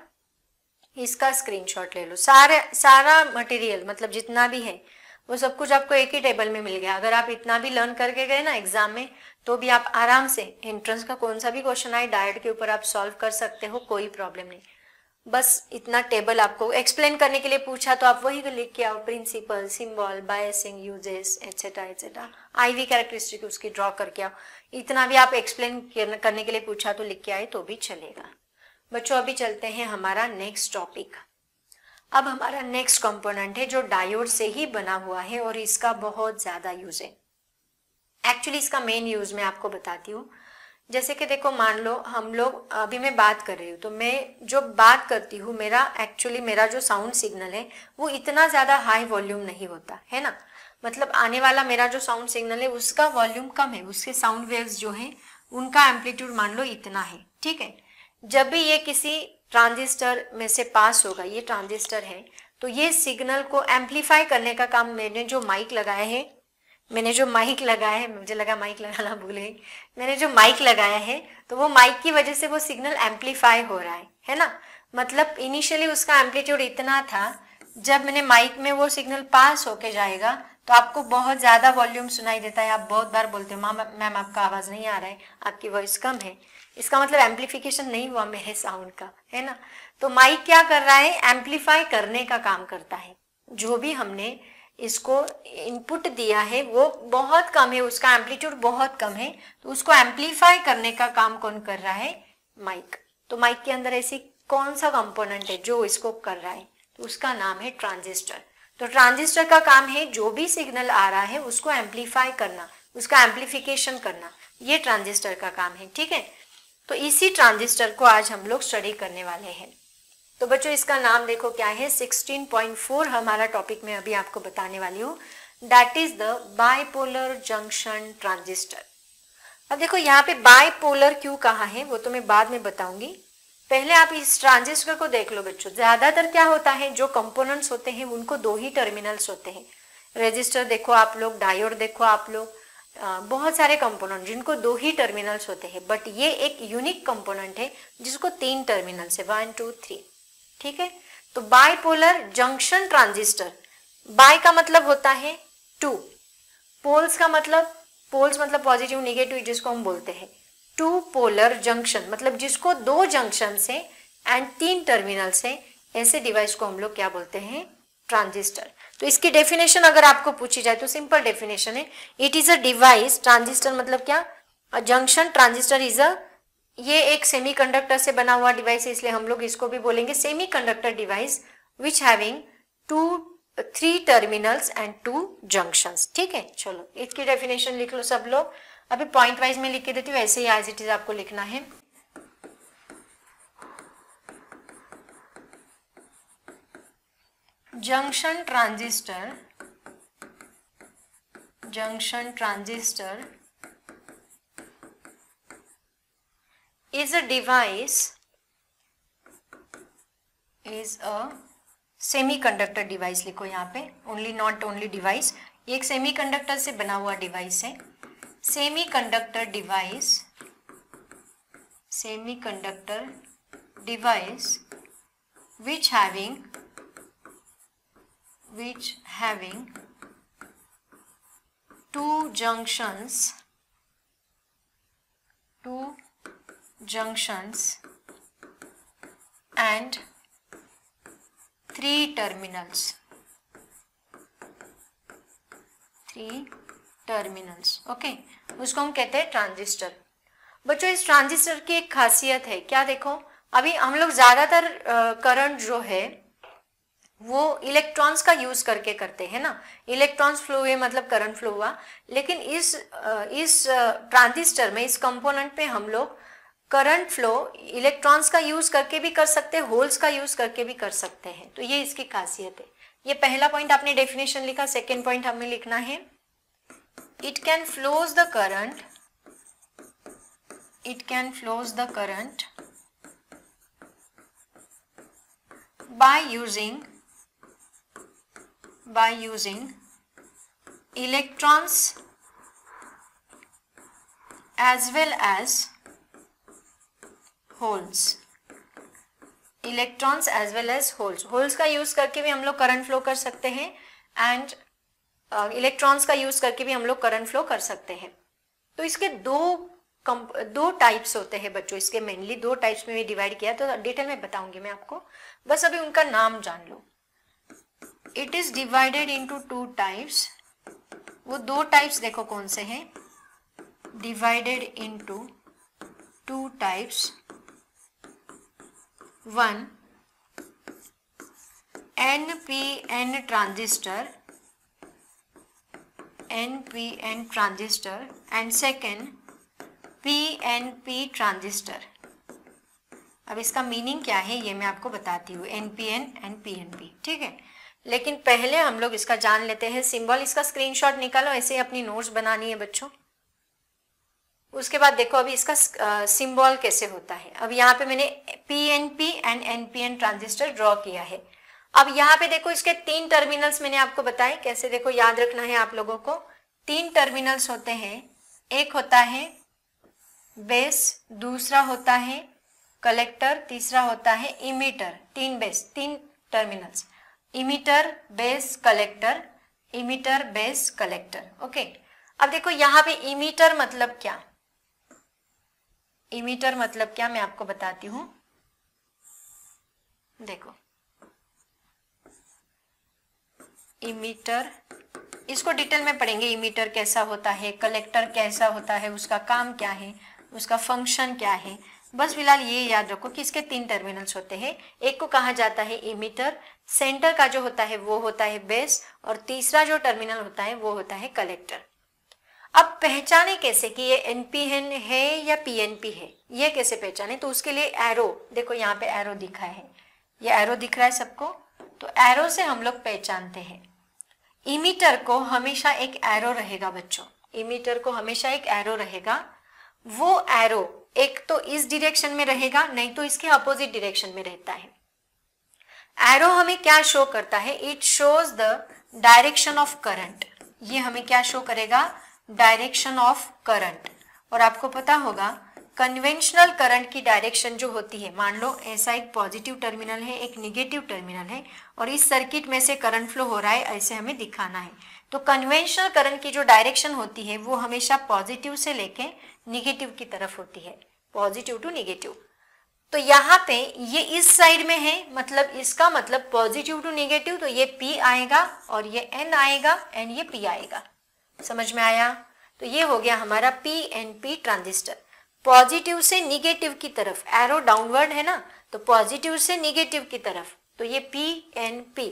इसका स्क्रीनशॉट ले लो। सारा मटेरियल मतलब जितना भी है वो सब कुछ आपको एक ही टेबल में मिल गया। अगर आप इतना भी लर्न करके गए ना एग्जाम में, तो भी आप आराम से एंट्रेंस का कौन सा भी क्वेश्चन आए डायोड के ऊपर आप सॉल्व कर सकते हो, कोई प्रॉब्लम नहीं। बस इतना टेबल आपको एक्सप्लेन करने के लिए पूछा तो आप वही लिख के आओ, principle, symbol, biasing, uses etcetera etcetera, IV characteristic उसकी ड्रॉ करके आओ। इतना भी आप एक्सप्लेन करने के लिए पूछा तो लिख के आए तो भी चलेगा। बच्चों अभी चलते हैं हमारा नेक्स्ट टॉपिक। अब हमारा नेक्स्ट कंपोनेंट है जो डायोड से ही बना हुआ है और इसका बहुत ज्यादा यूज है। एक्चुअली इसका मेन यूज मैं आपको बताती हूँ। जैसे कि देखो, मान लो हम लोग, अभी मैं बात कर रही हूँ तो मैं जो बात करती हूँ, मेरा जो साउंड सिग्नल है वो इतना ज्यादा हाई वॉल्यूम नहीं होता है ना। मतलब आने वाला मेरा जो साउंड सिग्नल है उसका वॉल्यूम कम है, उसके साउंड वेव्स जो है उनका एम्पलीट्यूड मान लो इतना है। ठीक है, जब भी ये किसी ट्रांजिस्टर में से पास होगा, ये ट्रांजिस्टर है, तो ये सिग्नल को एम्पलीफाई करने का काम मैंने जो माइक लगाया है, मुझे लगा माइक लगाना भूल गई, मैंने जो माइक लगाया है तो वो माइक की वजह से वो सिग्नल एम्पलीफाई हो रहा है ना। मतलब इनिशियली उसका एम्पलीट्यूड इतना था, जब मैंने माइक में वो सिग्नल पास होके जाएगा तो आपको बहुत ज्यादा वॉल्यूम सुनाई देता है। आप बहुत बार बोलते हो मैम आपका आवाज नहीं आ रहा है, आपकी वॉइस कम है। इसका मतलब एम्पलीफिकेशन नहीं हुआ मेरे साउंड का, है ना। तो माइक क्या कर रहा है, एम्पलीफाई करने का काम करता है। जो भी हमने इसको इनपुट दिया है वो बहुत कम है, उसका एम्पलीट्यूड बहुत कम है, तो उसको एम्पलीफाई करने का काम कौन कर रहा है, माइक। तो माइक के अंदर ऐसी कौन सा कंपोनेंट है जो इसको कर रहा है, तो उसका नाम है ट्रांजिस्टर। तो ट्रांजिस्टर का काम है जो भी सिग्नल आ रहा है उसको एम्पलीफाई करना, उसका एम्पलीफिकेशन करना, ये ट्रांजिस्टर का काम है। ठीक है, तो इसी ट्रांजिस्टर को आज हम लोग स्टडी करने वाले हैं। तो बच्चों इसका नाम देखो क्या है, 16.4 हमारा टॉपिक में अभी आपको बताने वाली हूँ, that is the bipolar junction transistor. अब देखो यहाँ पे बाइपोलर क्यों कहा है वो तो मैं बाद में बताऊंगी, पहले आप इस ट्रांजिस्टर को देख लो बच्चों। ज्यादातर क्या होता है, जो कंपोनेंट्स होते हैं उनको 2 ही टर्मिनल्स होते हैं। रेजिस्टर देखो आप लोग, डायोड देखो आप लोग, बहुत सारे कंपोनेंट जिनको 2 ही टर्मिनल्स होते हैं, बट ये एक यूनिक कंपोनेंट है जिसको 3 टर्मिनल्स है, 1 2 3। ठीक है, तो बाइपोलर जंक्शन ट्रांजिस्टर, बाय का मतलब होता है 2, पोल्स का मतलब, पोल्स मतलब पॉजिटिव नेगेटिव, जिसको हम बोलते हैं 2 पोलर जंक्शन, मतलब जिसको 2 जंक्शन से एंड 3 टर्मिनल से, ऐसे डिवाइस को हम लोग क्या बोलते हैं, ट्रांजिस्टर। तो इसकी डेफिनेशन अगर आपको पूछी जाए तो सिंपल डेफिनेशन है, it is a device, transistor मतलब क्या, जंक्शन ट्रांजिस्टर इज अ, ये एक सेमीकंडक्टर से बना हुआ डिवाइस है, इसलिए हम लोग इसको भी बोलेंगे semiconductor device, which having 2 3 terminals and 2 junctions. ठीक है, चलो इसकी डेफिनेशन लिख लो सब लोग। अभी पॉइंट वाइज में लिख के देती हूँ, ऐसे ही एज इट इज आपको लिखना है। Junction transistor is a semiconductor device. लिखो यहाँ पे, ओनली नॉट ओनली डिवाइस, ये एक सेमीकंडक्टर से बना हुआ डिवाइस है। Semiconductor device which having two junctions and 3 terminals। Okay, उसको हम कहते हैं ट्रांजिस्टर। बच्चों इस ट्रांजिस्टर की एक खासियत है, क्या देखो, अभी हम लोग ज्यादातर करंट जो है वो इलेक्ट्रॉन्स का यूज करके करते हैं ना, इलेक्ट्रॉन्स फ्लो हुए मतलब करंट फ्लो हुआ। लेकिन इस ट्रांजिस्टर में, इस कंपोनेंट पे हम लोग करंट फ्लो इलेक्ट्रॉन्स का यूज करके भी कर सकते हैं, होल्स का यूज करके भी कर सकते हैं। तो ये इसकी खासियत है। ये पहला पॉइंट आपने डेफिनेशन लिखा। सेकेंड पॉइंट हमें लिखना है, it can flows the current by using electrons as well as holes। Holes का यूज करके भी हम लोग करंट फ्लो कर सकते हैं एंड इलेक्ट्रॉन्स का यूज करके भी हम लोग करंट फ्लो कर सकते हैं। तो इसके दो टाइप्स होते हैं बच्चों, इसके मेनली 2 टाइप्स में भी डिवाइड किया, तो डिटेल में बताऊंगी मैं आपको, बस अभी उनका नाम जान लो। It is divided into 2 types. वो 2 टाइप्स देखो कौन से हैं, divided into 2 types. 1 NPN transistor and second PNP transistor. अब इसका मीनिंग क्या है ये मैं आपको बताती हूँ, NPN एंड PNP। ठीक है, लेकिन पहले हम लोग इसका जान लेते हैं सिंबल। इसका स्क्रीनशॉट निकालो, ऐसे ही अपनी नोट्स बनानी है बच्चों। उसके बाद देखो अभी इसका सिंबल कैसे होता है। अब यहाँ पे मैंने PNP and NPN transistor draw किया है। अब यहाँ पे देखो इसके 3 टर्मिनल्स मैंने आपको बताए कैसे, देखो याद रखना है आप लोगों को। 3 टर्मिनल्स होते हैं, एक होता है बेस, दूसरा होता है कलेक्टर, तीसरा होता है emitter. 3 terminals, emitter base collector, emitter base collector. Okay, अब देखो यहाँ पे इमीटर मतलब क्या, इमीटर मतलब क्या मैं आपको बताती हूं। देखो इमीटर, इसको डिटेल में पढ़ेंगे, इमीटर कैसा होता है, कलेक्टर कैसा होता है, उसका काम क्या है, उसका फंक्शन क्या है। बस फिलहाल ये याद रखो कि इसके 3 टर्मिनल्स होते हैं। एक को कहा जाता है इमीटर, सेंटर का जो होता है वो होता है बेस, और तीसरा जो टर्मिनल होता है वो होता है कलेक्टर। अब पहचाने कैसे कि ये NPN है या PNP है, ये कैसे पहचाने, तो उसके लिए एरो, देखो यहाँ पे एरो दिखा है, ये एरो दिख रहा है सबको, तो एरो से हम लोग पहचानते हैं। इमीटर को हमेशा एक एरो रहेगा बच्चों, इमीटर को हमेशा एक एरो रहेगा। वो एरो एक तो इस डायरेक्शन में रहेगा, नहीं तो इसके अपोजिट डायरेक्शन में रहता है। एरो हमें क्या शो करता है, it shows the direction of current. ये हमें क्या शो करेगा, डायरेक्शन ऑफ करंट। और आपको पता होगा कन्वेंशनल करंट की डायरेक्शन जो होती है, मान लो ऐसा एक पॉजिटिव टर्मिनल है, एक निगेटिव टर्मिनल है, और इस सर्किट में से करंट फ्लो हो रहा है, ऐसे हमें दिखाना है। तो कन्वेंशनल करंट की जो डायरेक्शन होती है वो हमेशा पॉजिटिव से लेके निगेटिव की तरफ होती है, पॉजिटिव टू निगेटिव। तो यहाँ पे ये इस साइड में है, मतलब इसका मतलब पॉजिटिव टू निगेटिव, तो ये P आएगा और ये N आएगा एंड ये P आएगा। समझ में आया? तो ये हो गया हमारा PNP ट्रांजिस्टर। पॉजिटिव से निगेटिव की तरफ, एरो डाउनवर्ड है ना, तो पॉजिटिव से निगेटिव की तरफ, तो ये PNP।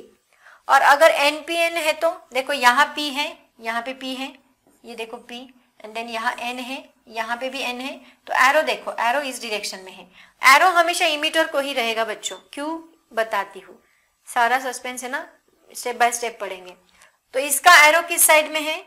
और अगर NPN है तो देखो यहाँ P है, यहाँ पे P है, ये देखो P, एंड देन यहाँ N है, यहाँ पे भी N है, तो एरो देखो, एरो इस डायरेक्शन में है। एरो हमेशा इमीटर को ही रहेगा बच्चों, क्यों बताती हूँ, सारा सस्पेंस है ना, स्टेप बाय स्टेप पढ़ेंगे। तो इसका एरो किस साइड में है,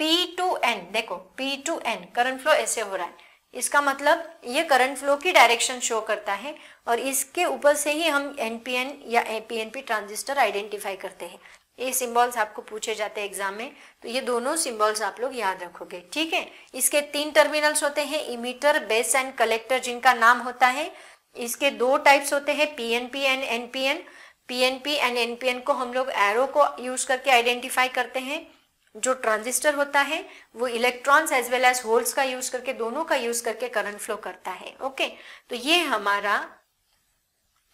P to N, देखो P to N current flow ऐसे हो रहा है, इसका मतलब ये करंट फ्लो की डायरेक्शन शो करता है, और इसके ऊपर से ही हम NPN या PNP ट्रांजिस्टर आइडेंटिफाई करते हैं। ये सिंबल्स आपको पूछे जाते हैं एग्जाम में, तो ये दोनों सिंबल्स आप लोग याद रखोगे, ठीक है। इसके 3 टर्मिनल्स होते हैं, इमीटर, बेस एंड कलेक्टर, जिनका नाम होता है। इसके 2 टाइप्स होते हैं, PNP and NPN। PNP and NPN को हम लोग एरो को यूज करके आइडेंटिफाई करते हैं। जो ट्रांजिस्टर होता है वो electrons as well as holes का यूज करके, दोनों का यूज करके करंट फ्लो करता है। ओके, तो ये हमारा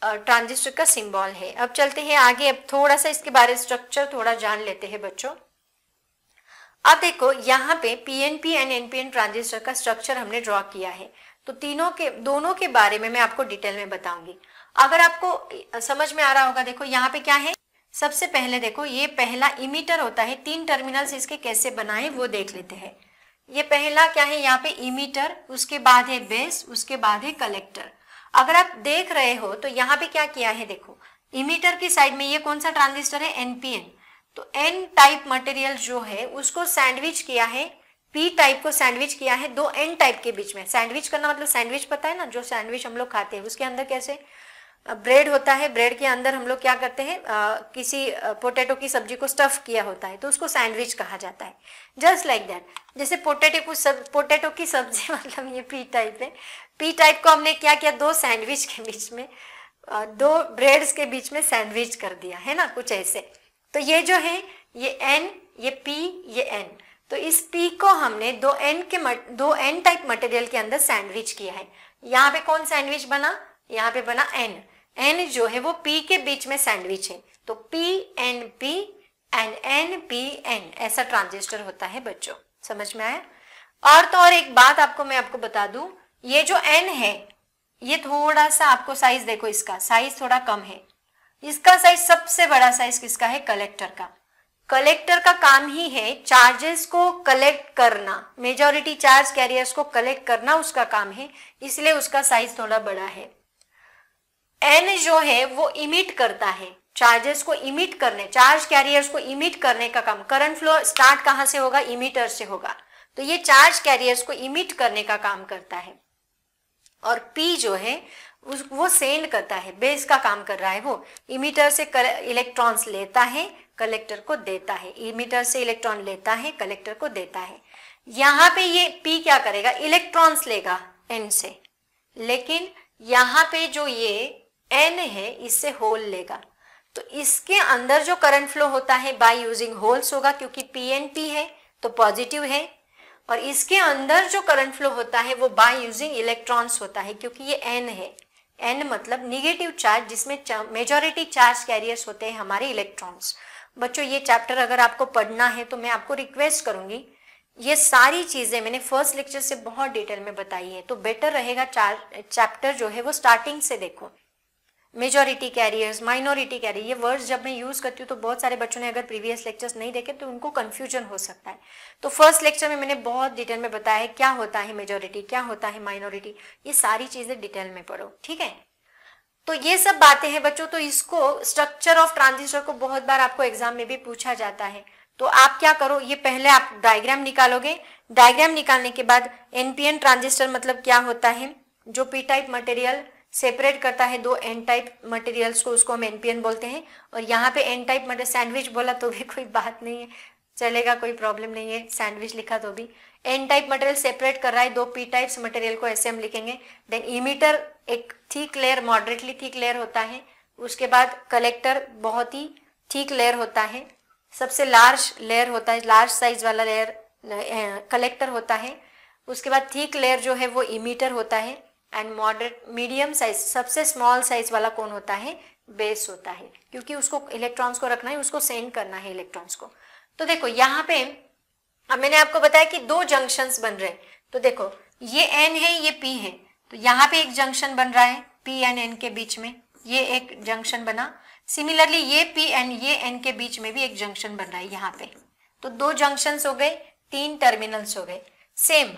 ट्रांजिस्टर का सिंबल है। अब चलते हैं आगे, अब थोड़ा सा इसके बारे में स्ट्रक्चर थोड़ा जान लेते हैं बच्चों। अब देखो यहाँ पे PNP एंड NPN ट्रांजिस्टर का स्ट्रक्चर हमने ड्रॉ किया है, तो दोनों के बारे में मैं आपको डिटेल में बताऊंगी। अगर आपको समझ में आ रहा होगा, देखो यहाँ पे क्या है, सबसे पहले देखो ये पहला इमीटर होता है। 3 टर्मिनल्स इसके कैसे बनाए वो देख लेते हैं। ये पहला क्या है, यहाँ पे इमीटर, उसके बाद है बेस, उसके बाद है कलेक्टर। अगर आप देख रहे हो तो यहाँ पे क्या किया है, देखो इमीटर की साइड में ये कौन सा ट्रांजिस्टर है, NPN। तो N टाइप मटेरियल जो है उसको सैंडविच किया है, P टाइप को सैंडविच किया है 2 N टाइप के बीच में। सैंडविच करना मतलब सैंडविच पता है ना, जो सैंडविच हम लोग खाते हैं उसके अंदर कैसे ब्रेड होता है, ब्रेड के अंदर हम लोग क्या करते हैं, किसी पोटैटो की सब्जी को स्टफ किया होता है, तो उसको सैंडविच कहा जाता है। जस्ट लाइक दैट, जैसे पोटैटो की सब्जी मतलब ये P टाइप है। P टाइप को हमने क्या किया, 2 सैंडविच के बीच में, 2 ब्रेड्स के बीच में सैंडविच कर दिया है ना, कुछ ऐसे। तो ये जो है ये N, ये P, ये N, तो इस P को हमने 2 N टाइप मटेरियल के अंदर सैंडविच किया है। यहाँ पे कौन सैंडविच बना, यहाँ पे बना N जो है वो P के बीच में सैंडविच है, तो PNP एंड NPN ऐसा ट्रांजिस्टर होता है बच्चों, समझ में आया। और तो और एक बात मैं आपको बता दूं, ये जो N है ये थोड़ा सा आपको साइज देखो, इसका साइज थोड़ा कम है। इसका साइज, सबसे बड़ा साइज किसका है, कलेक्टर का। कलेक्टर का काम ही है चार्जेस को कलेक्ट करना, मेजॉरिटी चार्ज कैरियर्स को कलेक्ट करना उसका काम है, इसलिए उसका साइज थोड़ा बड़ा है। N जो है वो इमिट करता है, चार्जेस को इमिट करने, चार्ज कैरियर्स को इमिट करने का काम। करंट फ्लो स्टार्ट कहां से होगा, इमिटर से होगा, तो ये चार्ज कैरियर्स को इमिट करने का काम करता है। और P जो है वो सेंड करता है, बेस का काम कर रहा है वो। इमिटर से इलेक्ट्रॉन्स लेता है, कलेक्टर को देता है, इमिटर से इलेक्ट्रॉन लेता है, कलेक्टर को देता है। यहाँ पे ये P क्या करेगा, इलेक्ट्रॉन्स लेगा N से, लेकिन यहाँ पे जो ये N है इससे होल लेगा, तो इसके अंदर जो करंट फ्लो होता है बाय यूजिंग होल्स होगा, क्योंकि PNP है तो पॉजिटिव है। और इसके अंदर जो करंट फ्लो होता है वो बाय यूजिंग इलेक्ट्रॉन्स होता है, क्योंकि ये N है। N मतलब निगेटिव चार्ज, जिसमें मेजॉरिटी चार्ज कैरियर्स होते हैं हमारे इलेक्ट्रॉन्स। बच्चों ये चैप्टर अगर आपको पढ़ना है तो मैं आपको रिक्वेस्ट करूंगी, ये सारी चीजें मैंने फर्स्ट लेक्चर से बहुत डिटेल में बताई है, तो बेटर रहेगा चैप्टर जो है वो स्टार्टिंग से देखो। मेजॉरिटी कैरियर्स, माइनॉरिटी कैरियर, ये वर्ड्स जब मैं यूज करती हूँ तो बहुत सारे बच्चों ने अगर प्रीवियस लेक्चर्स नहीं देखे तो उनको कंफ्यूजन हो सकता है। तो फर्स्ट लेक्चर में मैंने बहुत डिटेल में बताया है क्या होता है मेजॉरिटी, क्या होता है माइनॉरिटी, ये सारी चीजें डिटेल में पढ़ो, ठीक है। तो ये सब बातें हैं बच्चों। तो इसको स्ट्रक्चर ऑफ ट्रांजिस्टर को बहुत बार आपको एग्जाम में भी पूछा जाता है, तो आप क्या करो, ये पहले आप डायग्राम निकालोगे। डायग्राम निकालने के बाद NPN ट्रांजिस्टर मतलब क्या होता है, जो P टाइप मटेरियल सेपरेट करता है 2 N टाइप मटेरियल्स को, उसको हम NPN बोलते हैं। और यहाँ पे N टाइप मटेरियल, सैंडविच बोला तो भी कोई बात नहीं है, चलेगा, कोई प्रॉब्लम नहीं है, सैंडविच लिखा तो भी। N टाइप मटेरियल सेपरेट कर रहा है 2 P टाइप्स मटेरियल को, ऐसे हम लिखेंगे। देन इमीटर एक thick layer, moderately thick layer होता है। उसके बाद कलेक्टर बहुत ही थिक लेयर होता है, सबसे लार्ज लेयर होता है, लार्ज साइज वाला लेयर कलेक्टर होता है। उसके बाद थिक लेयर जो है वो इमीटर होता है। एंड मॉडरेट मीडियम साइज, सबसे स्मॉल साइज वाला कौन होता है, बेस होता है, क्योंकि उसको इलेक्ट्रॉन्स को रखना है, उसको सेंड करना है इलेक्ट्रॉन्स को। तो देखो यहाँ पे अब मैंने आपको बताया कि 2 जंक्शंस बन रहे हैं, तो देखो ये N है, ये P है, तो यहाँ पे एक जंक्शन बन रहा है P एंड N के बीच में, ये एक जंक्शन बना। सिमिलरली ये पी एंड ये एन के बीच में भी एक जंक्शन बन रहा है यहाँ पे, तो 2 जंक्शंस हो गए, 3 टर्मिनल्स हो गए। Same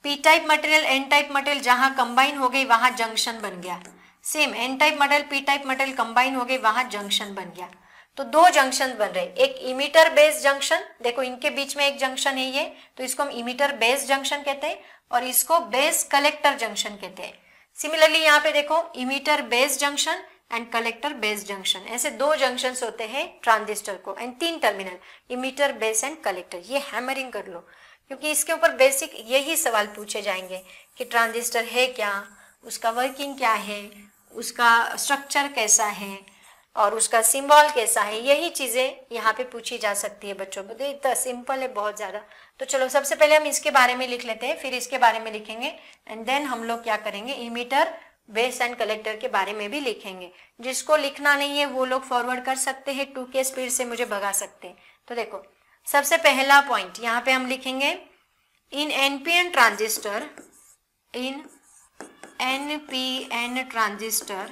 P type material N type material जहां कंबाइन हो गई वहां जंक्शन बन गया, same N type material P type material combine हो गई वहां जंक्शन बन गया। तो 2 जंक्शन बन रहे, एक इमीटर बेस जंक्शन, देखो इनके बीच में एक जंक्शन है ये, तो इसको हम इमीटर बेस जंक्शन कहते हैं और इसको बेस कलेक्टर जंक्शन कहते हैं। सिमिलरली यहाँ पे देखो emitter base junction and collector base junction, ऐसे 2 जंक्शंस होते हैं ट्रांजिस्टर को and 3 terminal, emitter base and collector. ये हैमरिंग कर लो क्योंकि इसके ऊपर बेसिक यही सवाल पूछे जाएंगे कि ट्रांजिस्टर है क्या, उसका वर्किंग क्या है, उसका स्ट्रक्चर कैसा है और उसका सिंबल कैसा है, यही चीज़ें यहाँ पे पूछी जा सकती है बच्चों को। तो इतना सिंपल है बहुत ज़्यादा। तो चलो सबसे पहले हम इसके बारे में लिख लेते हैं, फिर इसके बारे में लिखेंगे एंड देन हम लोग क्या करेंगे, इमीटर बेस एंड कलेक्टर के बारे में भी लिखेंगे। जिसको लिखना नहीं है वो लोग फॉरवर्ड कर सकते हैं, 2 के स्पीड से मुझे भगा सकते हैं। तो देखो सबसे पहला पॉइंट यहाँ पे हम लिखेंगे, in NPN transistor, in NPN transistor,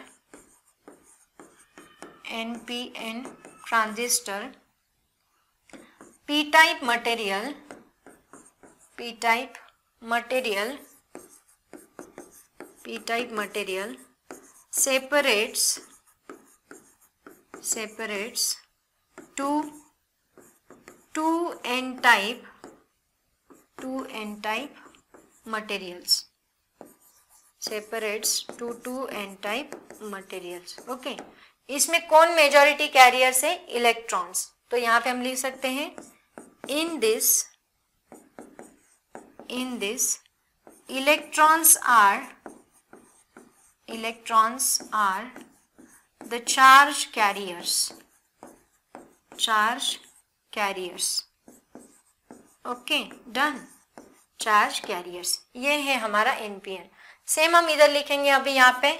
NPN transistor P type material, P type material, P type material separates two n type materials, separates two n type materials। Okay, इसमें कौन मेजॉरिटी कैरियर्स है, इलेक्ट्रॉन्स। तो यहाँ पे हम लिख सकते हैं in this electrons are the charge carriers, okay done, charge carriers, ये है हमारा एनपीएन। सेम हम इधर लिखेंगे अभी यहाँ पे,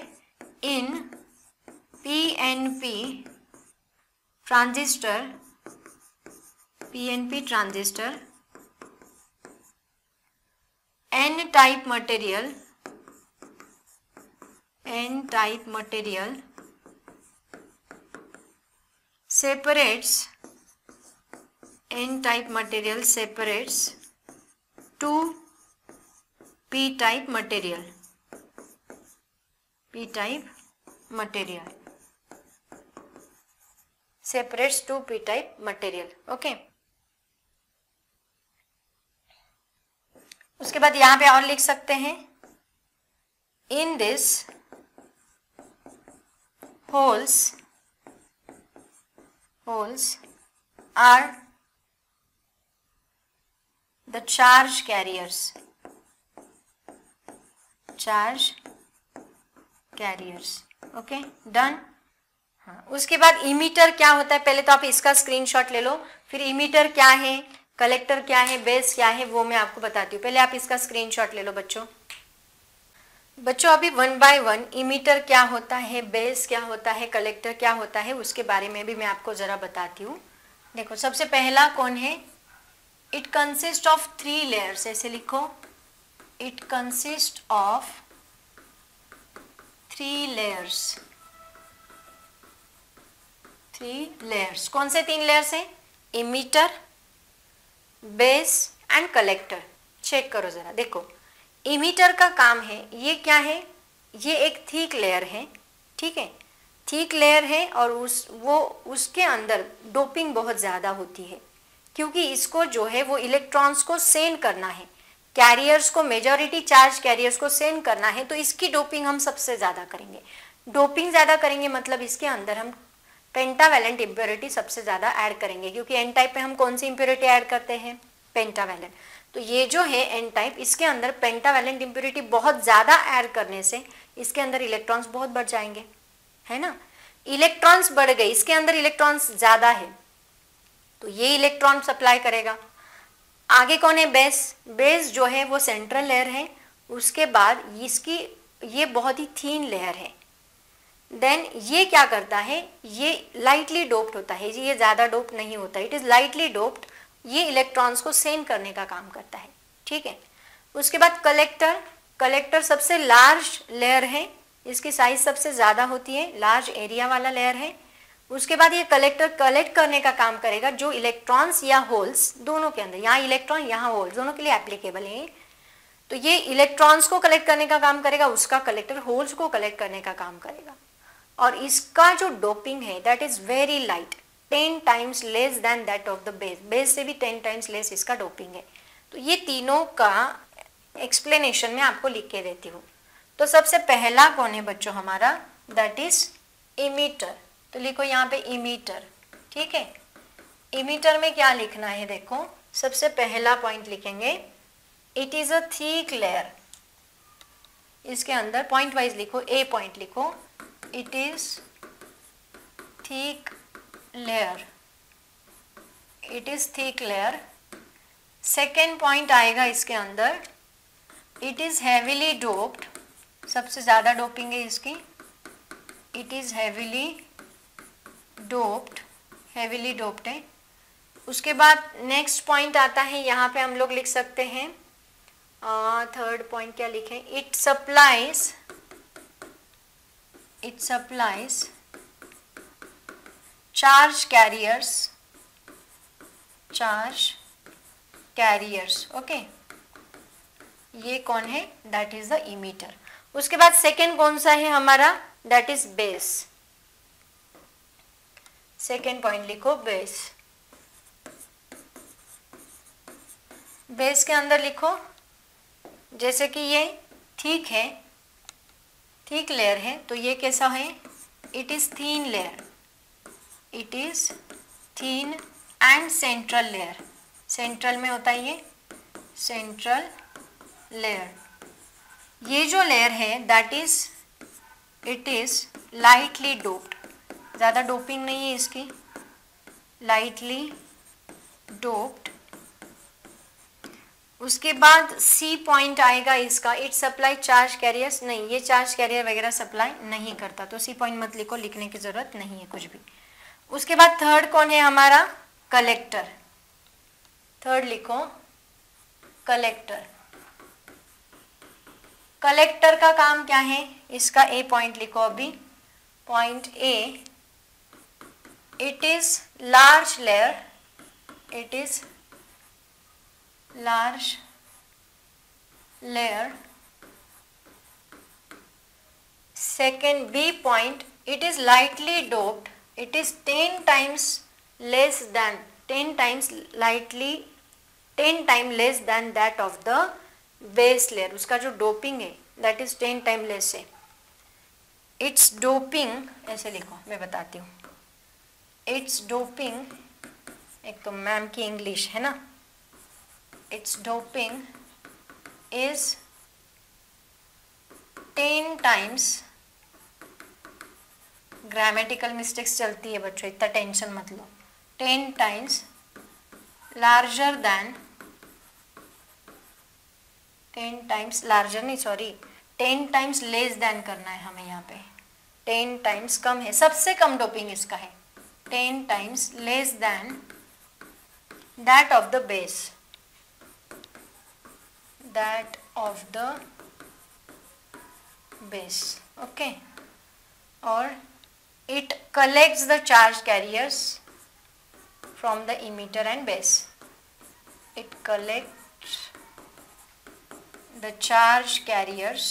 in PNP transistor, n type material separates two p type material, separates two p type material। Okay, उसके बाद यहाँ पे और लिख सकते हैं, in this holes are the charge carriers, okay done. हाँ, उसके बाद इमीटर क्या होता है, पहले तो आप इसका स्क्रीनशॉट ले लो, फिर इमीटर क्या है, कलेक्टर क्या है, बेस क्या है, वो मैं आपको बताती हूँ। पहले आप इसका स्क्रीनशॉट ले लो बच्चों। अभी 1 बाय 1 इमीटर क्या होता है, बेस क्या होता है, कलेक्टर क्या होता है, उसके बारे में भी मैं आपको ज़रा बताती हूँ। देखो सबसे पहला कौन है, इट कंसिस्ट ऑफ 3 लेयर्स, ऐसे लिखो, इट कंसिस्ट ऑफ 3 लेयर्स। कौन से 3 लेयर्स हैं, emitter, base and collector. Check करो जरा, देखो इमीटर का काम है, ये क्या है, ये एक थिक लेयर है, ठीक है, थिक लेयर है और उसके अंदर डोपिंग बहुत ज़्यादा होती है, क्योंकि इसको जो है वो इलेक्ट्रॉन्स को सेंड करना है, कैरियर्स को, मेजॉरिटी चार्ज कैरियर्स को सेंड करना है, तो इसकी डोपिंग हम सबसे ज़्यादा करेंगे। डोपिंग ज़्यादा करेंगे मतलब इसके अंदर हम पेंटावैलेंट इम्प्योरिटी सबसे ज़्यादा ऐड करेंगे, क्योंकि एन टाइप में हम कौन सी इम्प्योरिटी ऐड करते हैं, पेंटावैलेंट। तो ये जो है एन टाइप, इसके अंदर पेंटावैलेंट इम्प्योरिटी बहुत ज़्यादा ऐड करने से इसके अंदर इलेक्ट्रॉन्स बहुत बढ़ जाएंगे, है ना। इलेक्ट्रॉन्स बढ़ गए, इसके अंदर इलेक्ट्रॉन्स ज़्यादा है तो ये इलेक्ट्रॉन सप्लाई करेगा। आगे कौन है, बेस जो है वो सेंट्रल लेयर है, उसके बाद इसकी ये बहुत ही थीन लेयर है। देन ये क्या करता है, ये लाइटली डोप्ड होता है, ये ज़्यादा डोप्ड नहीं होता, इट इज़ लाइटली डोप्ड, ये इलेक्ट्रॉन्स को सेंड करने का काम करता है, ठीक है। उसके बाद कलेक्टर सबसे लार्ज लेयर है, इसकी साइज सबसे ज़्यादा होती है, लार्ज एरिया वाला लेयर है। उसके बाद ये कलेक्टर कलेक्ट करने का काम करेगा जो इलेक्ट्रॉन्स या होल्स दोनों के अंदर, यहाँ इलेक्ट्रॉन यहाँ होल्स दोनों के लिए एप्लीकेबल है। तो ये इलेक्ट्रॉन्स को कलेक्ट करने का काम करेगा, उसका कलेक्टर होल्स को कलेक्ट करने का काम करेगा। और इसका जो डोपिंग है that is very light, 10 times less than that of the base, base से भी 10 टाइम्स लेस इसका डोपिंग है। तो ये तीनों का एक्सप्लेनेशन में आपको लिख के देती हूँ। तो सबसे पहला कौन है बच्चों हमारा, दैट इज इमीटर। तो लिखो यहाँ पे इमीटर, ठीक है। इमीटर में क्या लिखना है, देखो सबसे पहला पॉइंट लिखेंगे, it is a thick layer. इसके अंदर पॉइंट वाइज लिखो, ए पॉइंट लिखो, it is thick layer, it is thick layer. Second point आएगा इसके अंदर, इट इज हैवीली डोप्ड, सबसे ज्यादा डोपिंग है इसकी, it is heavily doped, heavily doped है। उसके बाद नेक्स्ट पॉइंट आता है, यहाँ पे हम लोग लिख सकते हैं थर्ड पॉइंट क्या लिखें, it supplies charge carriers, okay. ये कौन है, दैट इज द इमीटर। उसके बाद सेकेंड कौन सा है हमारा, that is base. Second point लिखो बेस। बेस के अंदर लिखो, जैसे कि ये ठीक है, थिक लेयर है, तो ये कैसा है, it is thin layer, it is thin and central layer, central में होता है ये सेंट्रल लेयर। ये जो लेयर है that is it is lightly doped, ज़्यादा डोपिंग नहीं है इसकी, लाइटली डोप्ड। उसके बाद सी पॉइंट आएगा इसका, इट सप्लाई चार्ज कैरियर्स, नहीं ये चार्ज कैरियर वगैरह सप्लाई नहीं करता, तो सी पॉइंट मत लिखो, लिखने की जरूरत नहीं है कुछ भी। उसके बाद थर्ड कौन है हमारा, कलेक्टर। थर्ड लिखो कलेक्टर। कलेक्टर का काम क्या है, इसका ए पॉइंट लिखो अभी, point A, it is large layer, it is large layer. Second B point, it is lightly doped, it is 10 times less than, 10 times lightly, 10 times less than that of the base layer। उसका जो डोपिंग है that is 10 times less है। Its doping, ऐसे लिखो मैं बताती हूँ, its doping, एक तो मैम की इंग्लिश है ना, its doping is 10 times, grammatical mistakes चलती है बच्चों, इतना टेंशन मत लो, 10 times larger than, 10 times larger नहीं सॉरी 10 times less than करना है हमें यहाँ पे, 10 times कम है, सबसे कम डोपिंग इसका है, 10 times less than that of the base, that of the base, okay। और it collects the charge carriers from the emitter and base, it collects the charge carriers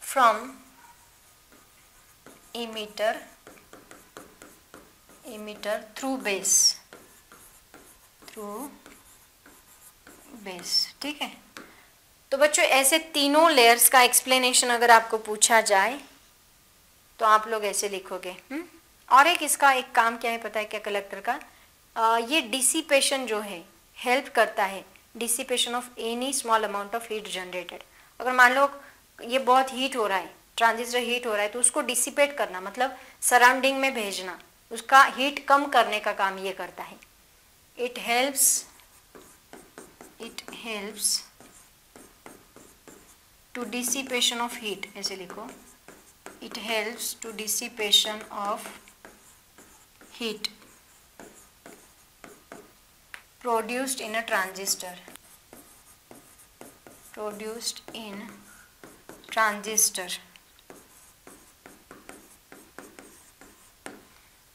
from emitter through base, ठीक है। तो बच्चों ऐसे तीनों लेयर्स का एक्सप्लेनेशन अगर आपको पूछा जाए तो आप लोग ऐसे लिखोगे। और एक इसका एक काम क्या है पता है क्या, कलेक्टर का, ये डिसिपेशन जो है हेल्प करता है, dissipation of any small amount of heat generated. अगर मान लो ये बहुत हीट हो रहा है, ट्रांजिस्टर हीट हो रहा है, तो उसको डिसिपेट करना मतलब सराउंडिंग में भेजना, उसका हीट कम करने का काम ये करता है। It helps to dissipation of heat, ऐसे लिखो, it helps to dissipation of heat produced in a transistor, transistor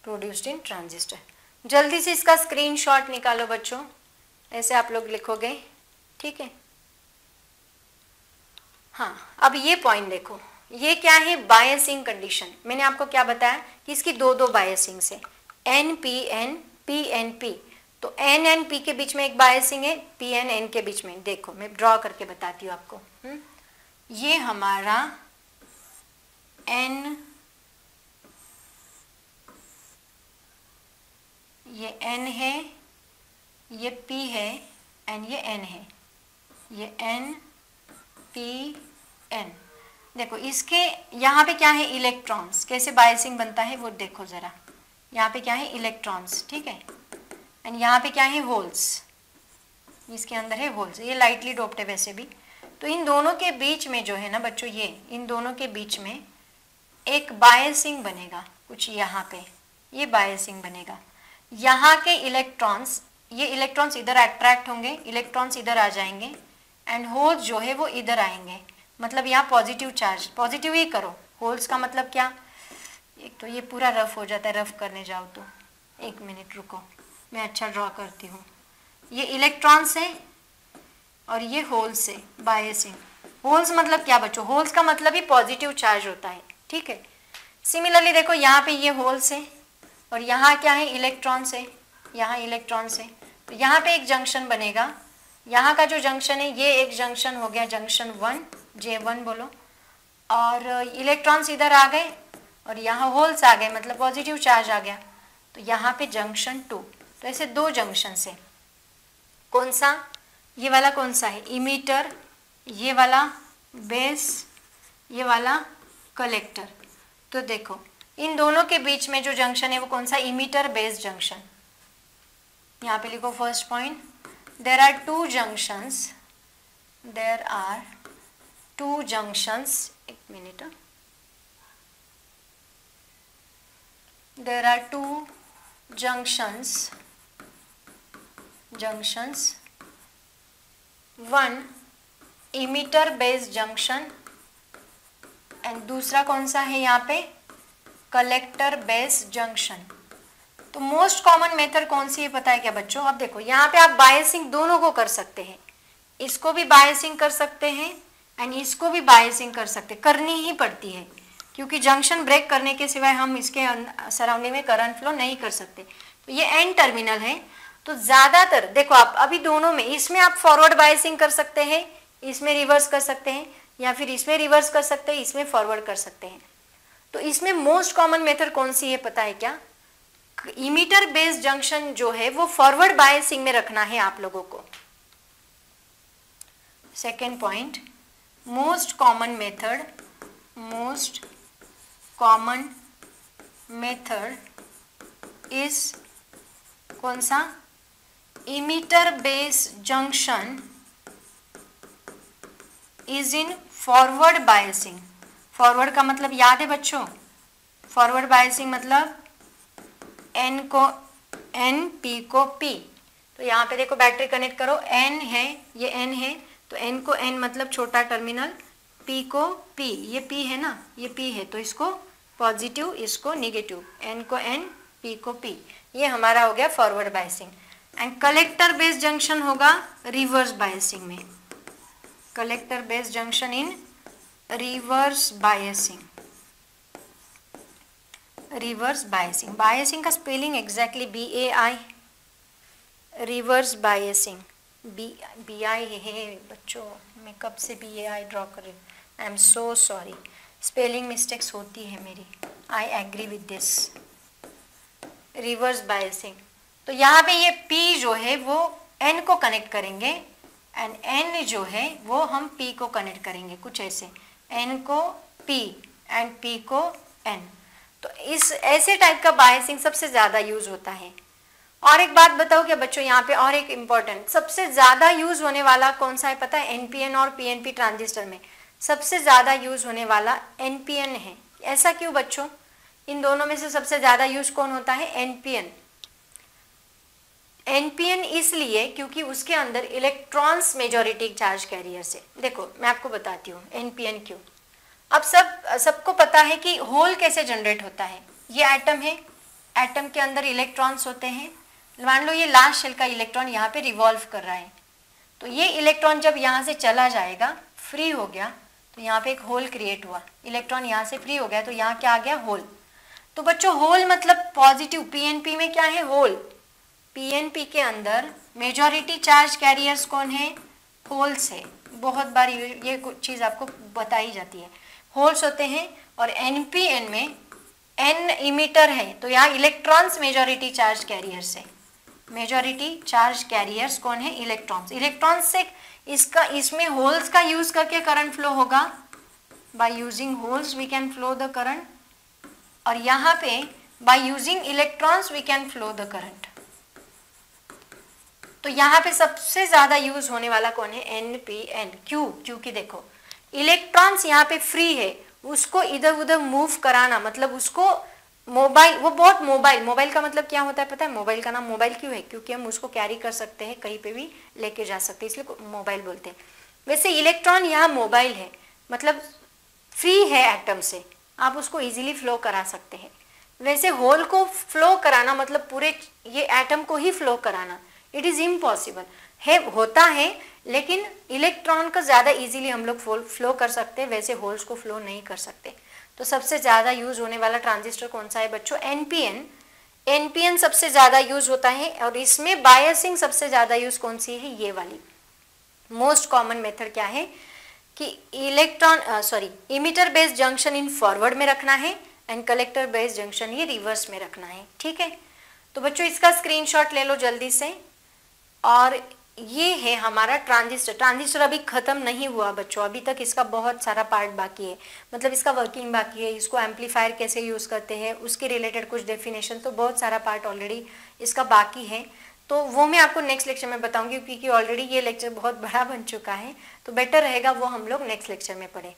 produced in transistor. जल्दी से इसका स्क्रीनशॉट निकालो बच्चों, ऐसे आप लोग लिखोगे, ठीक है। हाँ, अब ये पॉइंट देखो, ये क्या है, बायसिंग कंडीशन। मैंने आपको क्या बताया कि इसकी दो बायसिंग्स है, N P N, P N P. तो एन एन पी के बीच में एक बायसिंग है, पी एन एन के बीच में। देखो मैं ड्रॉ करके बताती हूँ आपको। ये हमारा एन, ये एन है, ये पी है एंड ये एन है, ये एन पी एन। देखो इसके यहाँ पे क्या है, इलेक्ट्रॉन्स। कैसे बायसिंग बनता है वो देखो ज़रा। यहाँ पे क्या है, इलेक्ट्रॉन्स, ठीक है। एंड यहाँ पे क्या है, होल्स। इसके अंदर है होल्स, ये लाइटली डोप्ड है वैसे भी। तो इन दोनों के बीच में जो है ना बच्चों, ये इन दोनों के बीच में एक बायसिंग बनेगा कुछ यहाँ पे, ये बायसिंग बनेगा। यहाँ के इलेक्ट्रॉन्स, ये इलेक्ट्रॉन्स इधर अट्रैक्ट होंगे, इलेक्ट्रॉन्स इधर आ जाएंगे एंड होल्स जो है वो इधर आएंगे। मतलब यहाँ पॉजिटिव चार्ज, पॉजिटिव ही करो। होल्स का मतलब क्या, एक तो ये पूरा रफ हो जाता है, रफ करने जाओ तो। एक मिनट रुको, मैं अच्छा ड्रॉ करती हूँ। ये इलेक्ट्रॉन्स है और ये होल्स है, बायसिंग। होल्स मतलब क्या बच्चों, होल्स का मतलब ही पॉजिटिव चार्ज होता है, ठीक है। सिमिलरली देखो यहाँ पे ये होल्स है और यहाँ क्या है, इलेक्ट्रॉन्स है, यहाँ इलेक्ट्रॉन्स है। तो यहाँ पे एक जंक्शन बनेगा। यहाँ का जो जंक्शन है, ये एक जंक्शन हो गया, जंक्शन 1, J1 बोलो। और इलेक्ट्रॉन्स इधर आ गए और यहाँ होल्स आ गए, मतलब पॉजिटिव चार्ज आ गया। तो यहाँ पे जंक्शन 2। तो ऐसे दो जंक्शन है। कौन सा, ये वाला कौन सा है, इमीटर, ये वाला बेस, ये वाला कलेक्टर। तो देखो इन दोनों के बीच में जो जंक्शन है वो कौन सा, इमीटर बेस जंक्शन। यहाँ पे लिखो first point, there are two junctions, there are two junctions, एक minute, there are two junctions, one emitter based junction and दूसरा कौन सा है यहाँ पे, कलेक्टर बेस्ड जंक्शन। तो मोस्ट कॉमन मेथड कौन सी है पता है क्या बच्चों। अब देखो यहाँ पे आप बायसिंग दोनों को कर सकते हैं, इसको भी बायसिंग कर सकते हैं एंड इसको भी बायसिंग कर सकते हैं, करनी ही पड़ती है क्योंकि जंक्शन ब्रेक करने के सिवाय हम इसके सराउंडिंग में करंट फ्लो नहीं कर सकते। तो ये एन टर्मिनल है। तो ज़्यादातर देखो आप अभी दोनों में, इसमें आप फॉरवर्ड बायसिंग कर सकते हैं, इसमें रिवर्स कर सकते हैं, या फिर इसमें रिवर्स कर सकते हैं, इसमें फॉरवर्ड कर सकते हैं। तो इसमें मोस्ट कॉमन मेथड कौन सी है पता है क्या, इमीटर बेस्ड जंक्शन जो है वो फॉरवर्ड बायसिंग में रखना है आप लोगों को। Second point, most common method is कौन सा, emitter based junction is in forward biasing. Forward का मतलब याद है बच्चों, फॉरवर्ड बायसिंग मतलब एन को एन, पी को पी। तो यहाँ पे देखो बैटरी कनेक्ट करो, एन है, ये एन है, तो एन को एन मतलब छोटा टर्मिनल, पी को पी, ये पी है ना, ये पी है, तो इसको पॉजिटिव, इसको निगेटिव, एन को एन, पी को पी। ये हमारा हो गया forward biasing. And collector based junction होगा रिवर्स बायसिंग में, collector based junction in reverse biasing. Reverse biasing, biasing का spelling exactly BAI, reverse biasing BI है बच्चों, मैं कब से BAI ड्रॉ कर रही हूँ, I am so sorry, spelling mistakes होती है मेरी, I agree with this. Reverse biasing, तो यहाँ पे ये P जो है वो N को कनेक्ट करेंगे एंड N जो है वो हम P को कनेक्ट करेंगे, कुछ ऐसे, N को P एंड P को N। तो इस ऐसे टाइप का बायसिंग सबसे ज़्यादा यूज़ होता है। और एक बात बताओ क्या बच्चों, यहाँ पे और एक इम्पॉर्टेंट, सबसे ज़्यादा यूज़ होने वाला कौन सा है पता है, NPN और PNP ट्रांजिस्टर में सबसे ज़्यादा यूज़ होने वाला NPN है। ऐसा क्यों बच्चों, इन दोनों में से सबसे ज़्यादा यूज़ कौन होता है, NPN। NPN इसलिए क्योंकि उसके अंदर इलेक्ट्रॉन्स मेजॉरिटी चार्ज कैरियर से। देखो मैं आपको बताती हूँ NPN क्यों। अब सबको पता है कि होल कैसे जनरेट होता है। ये एटम है, एटम के अंदर इलेक्ट्रॉन्स होते हैं। मान लो ये लास्ट शेल का इलेक्ट्रॉन यहाँ पे रिवॉल्व कर रहा है, तो ये इलेक्ट्रॉन जब यहाँ से चला जाएगा, फ्री हो गया, तो यहाँ पे एक होल क्रिएट हुआ। इलेक्ट्रॉन यहाँ से फ्री हो गया तो यहाँ क्या आ गया, होल। तो बच्चों होल मतलब पॉजिटिव, पीएनपी में क्या है, होल। पीएनपी के अंदर मेजॉरिटी चार्ज कैरियर्स कौन है, होल्स है। बहुत बार ये चीज़ आपको बताई जाती है, होल्स होते हैं। और एनपीएन में एन इमिटर है, तो यहाँ इलेक्ट्रॉन्स मेजॉरिटी चार्ज कैरियर्स है। मेजॉरिटी चार्ज कैरियर्स कौन है, इलेक्ट्रॉन्स। इलेक्ट्रॉन्स से इसमें होल्स का यूज करके करंट फ्लो होगा। By using holes we can flow the current, और यहाँ पे by using electrons we can flow the current. तो यहाँ पे सबसे ज्यादा यूज होने वाला कौन है, एनपीएन। क्योंकि देखो इलेक्ट्रॉन्स यहाँ पे फ्री है, उसको इधर उधर मूव कराना, मतलब उसको मोबाइल, वो बहुत मोबाइल का मतलब क्या होता है पता है, मोबाइल का नाम मोबाइल क्यों है, क्योंकि हम उसको कैरी कर सकते हैं, कहीं पे भी लेके जा सकते हैं, इसलिए मोबाइल बोलते हैं। वैसे इलेक्ट्रॉन यहाँ मोबाइल है, मतलब फ्री है एटम से, आप उसको इजीली फ्लो करा सकते हैं। वैसे होल को फ्लो कराना मतलब पूरे ये एटम को ही फ्लो कराना, इट इज इम्पॉसिबल है। होता है लेकिन इलेक्ट्रॉन का ज़्यादा इजीली हम लोग फ्लो कर सकते हैं, वैसे होल्स को फ्लो नहीं कर सकते। तो सबसे ज़्यादा यूज होने वाला ट्रांजिस्टर कौन सा है बच्चों, एनपीएन। एनपीएन सबसे ज़्यादा यूज होता है, और इसमें बायसिंग सबसे ज़्यादा यूज कौन सी है, ये वाली। मोस्ट कॉमन मेथड क्या है कि emitter based junction in forward में रखना है एंड कलेक्टर बेस्ड जंक्शन ये रिवर्स में रखना है, ठीक है। तो बच्चों इसका स्क्रीनशॉट ले लो जल्दी से। और ये है हमारा ट्रांजिस्टर। ट्रांजिस्टर अभी खत्म नहीं हुआ बच्चों, अभी तक इसका बहुत सारा पार्ट बाकी है, मतलब इसका वर्किंग बाकी है, इसको एम्पलीफायर कैसे यूज़ करते हैं उसके रिलेटेड कुछ डेफिनेशन, तो बहुत सारा पार्ट ऑलरेडी इसका बाकी है। तो वो मैं आपको नेक्स्ट लेक्चर में बताऊंगी, क्योंकि ऑलरेडी ये लेक्चर बहुत बड़ा बन चुका है, तो बेटर रहेगा वो हम लोग नेक्स्ट लेक्चर में पढ़ें।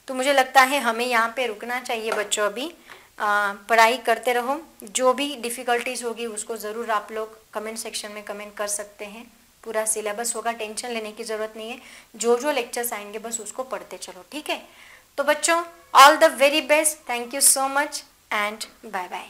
तो मुझे लगता है हमें यहाँ पे रुकना चाहिए बच्चों। अभी पढ़ाई करते रहो, जो भी डिफ़िकल्टीज होगी उसको ज़रूर आप लोग कमेंट सेक्शन में कमेंट कर सकते हैं। पूरा सिलेबस होगा, टेंशन लेने की ज़रूरत नहीं है, जो जो लेक्चर्स आएंगे बस उसको पढ़ते चलो, ठीक है। तो बच्चों all the very best, thank you so much and bye bye.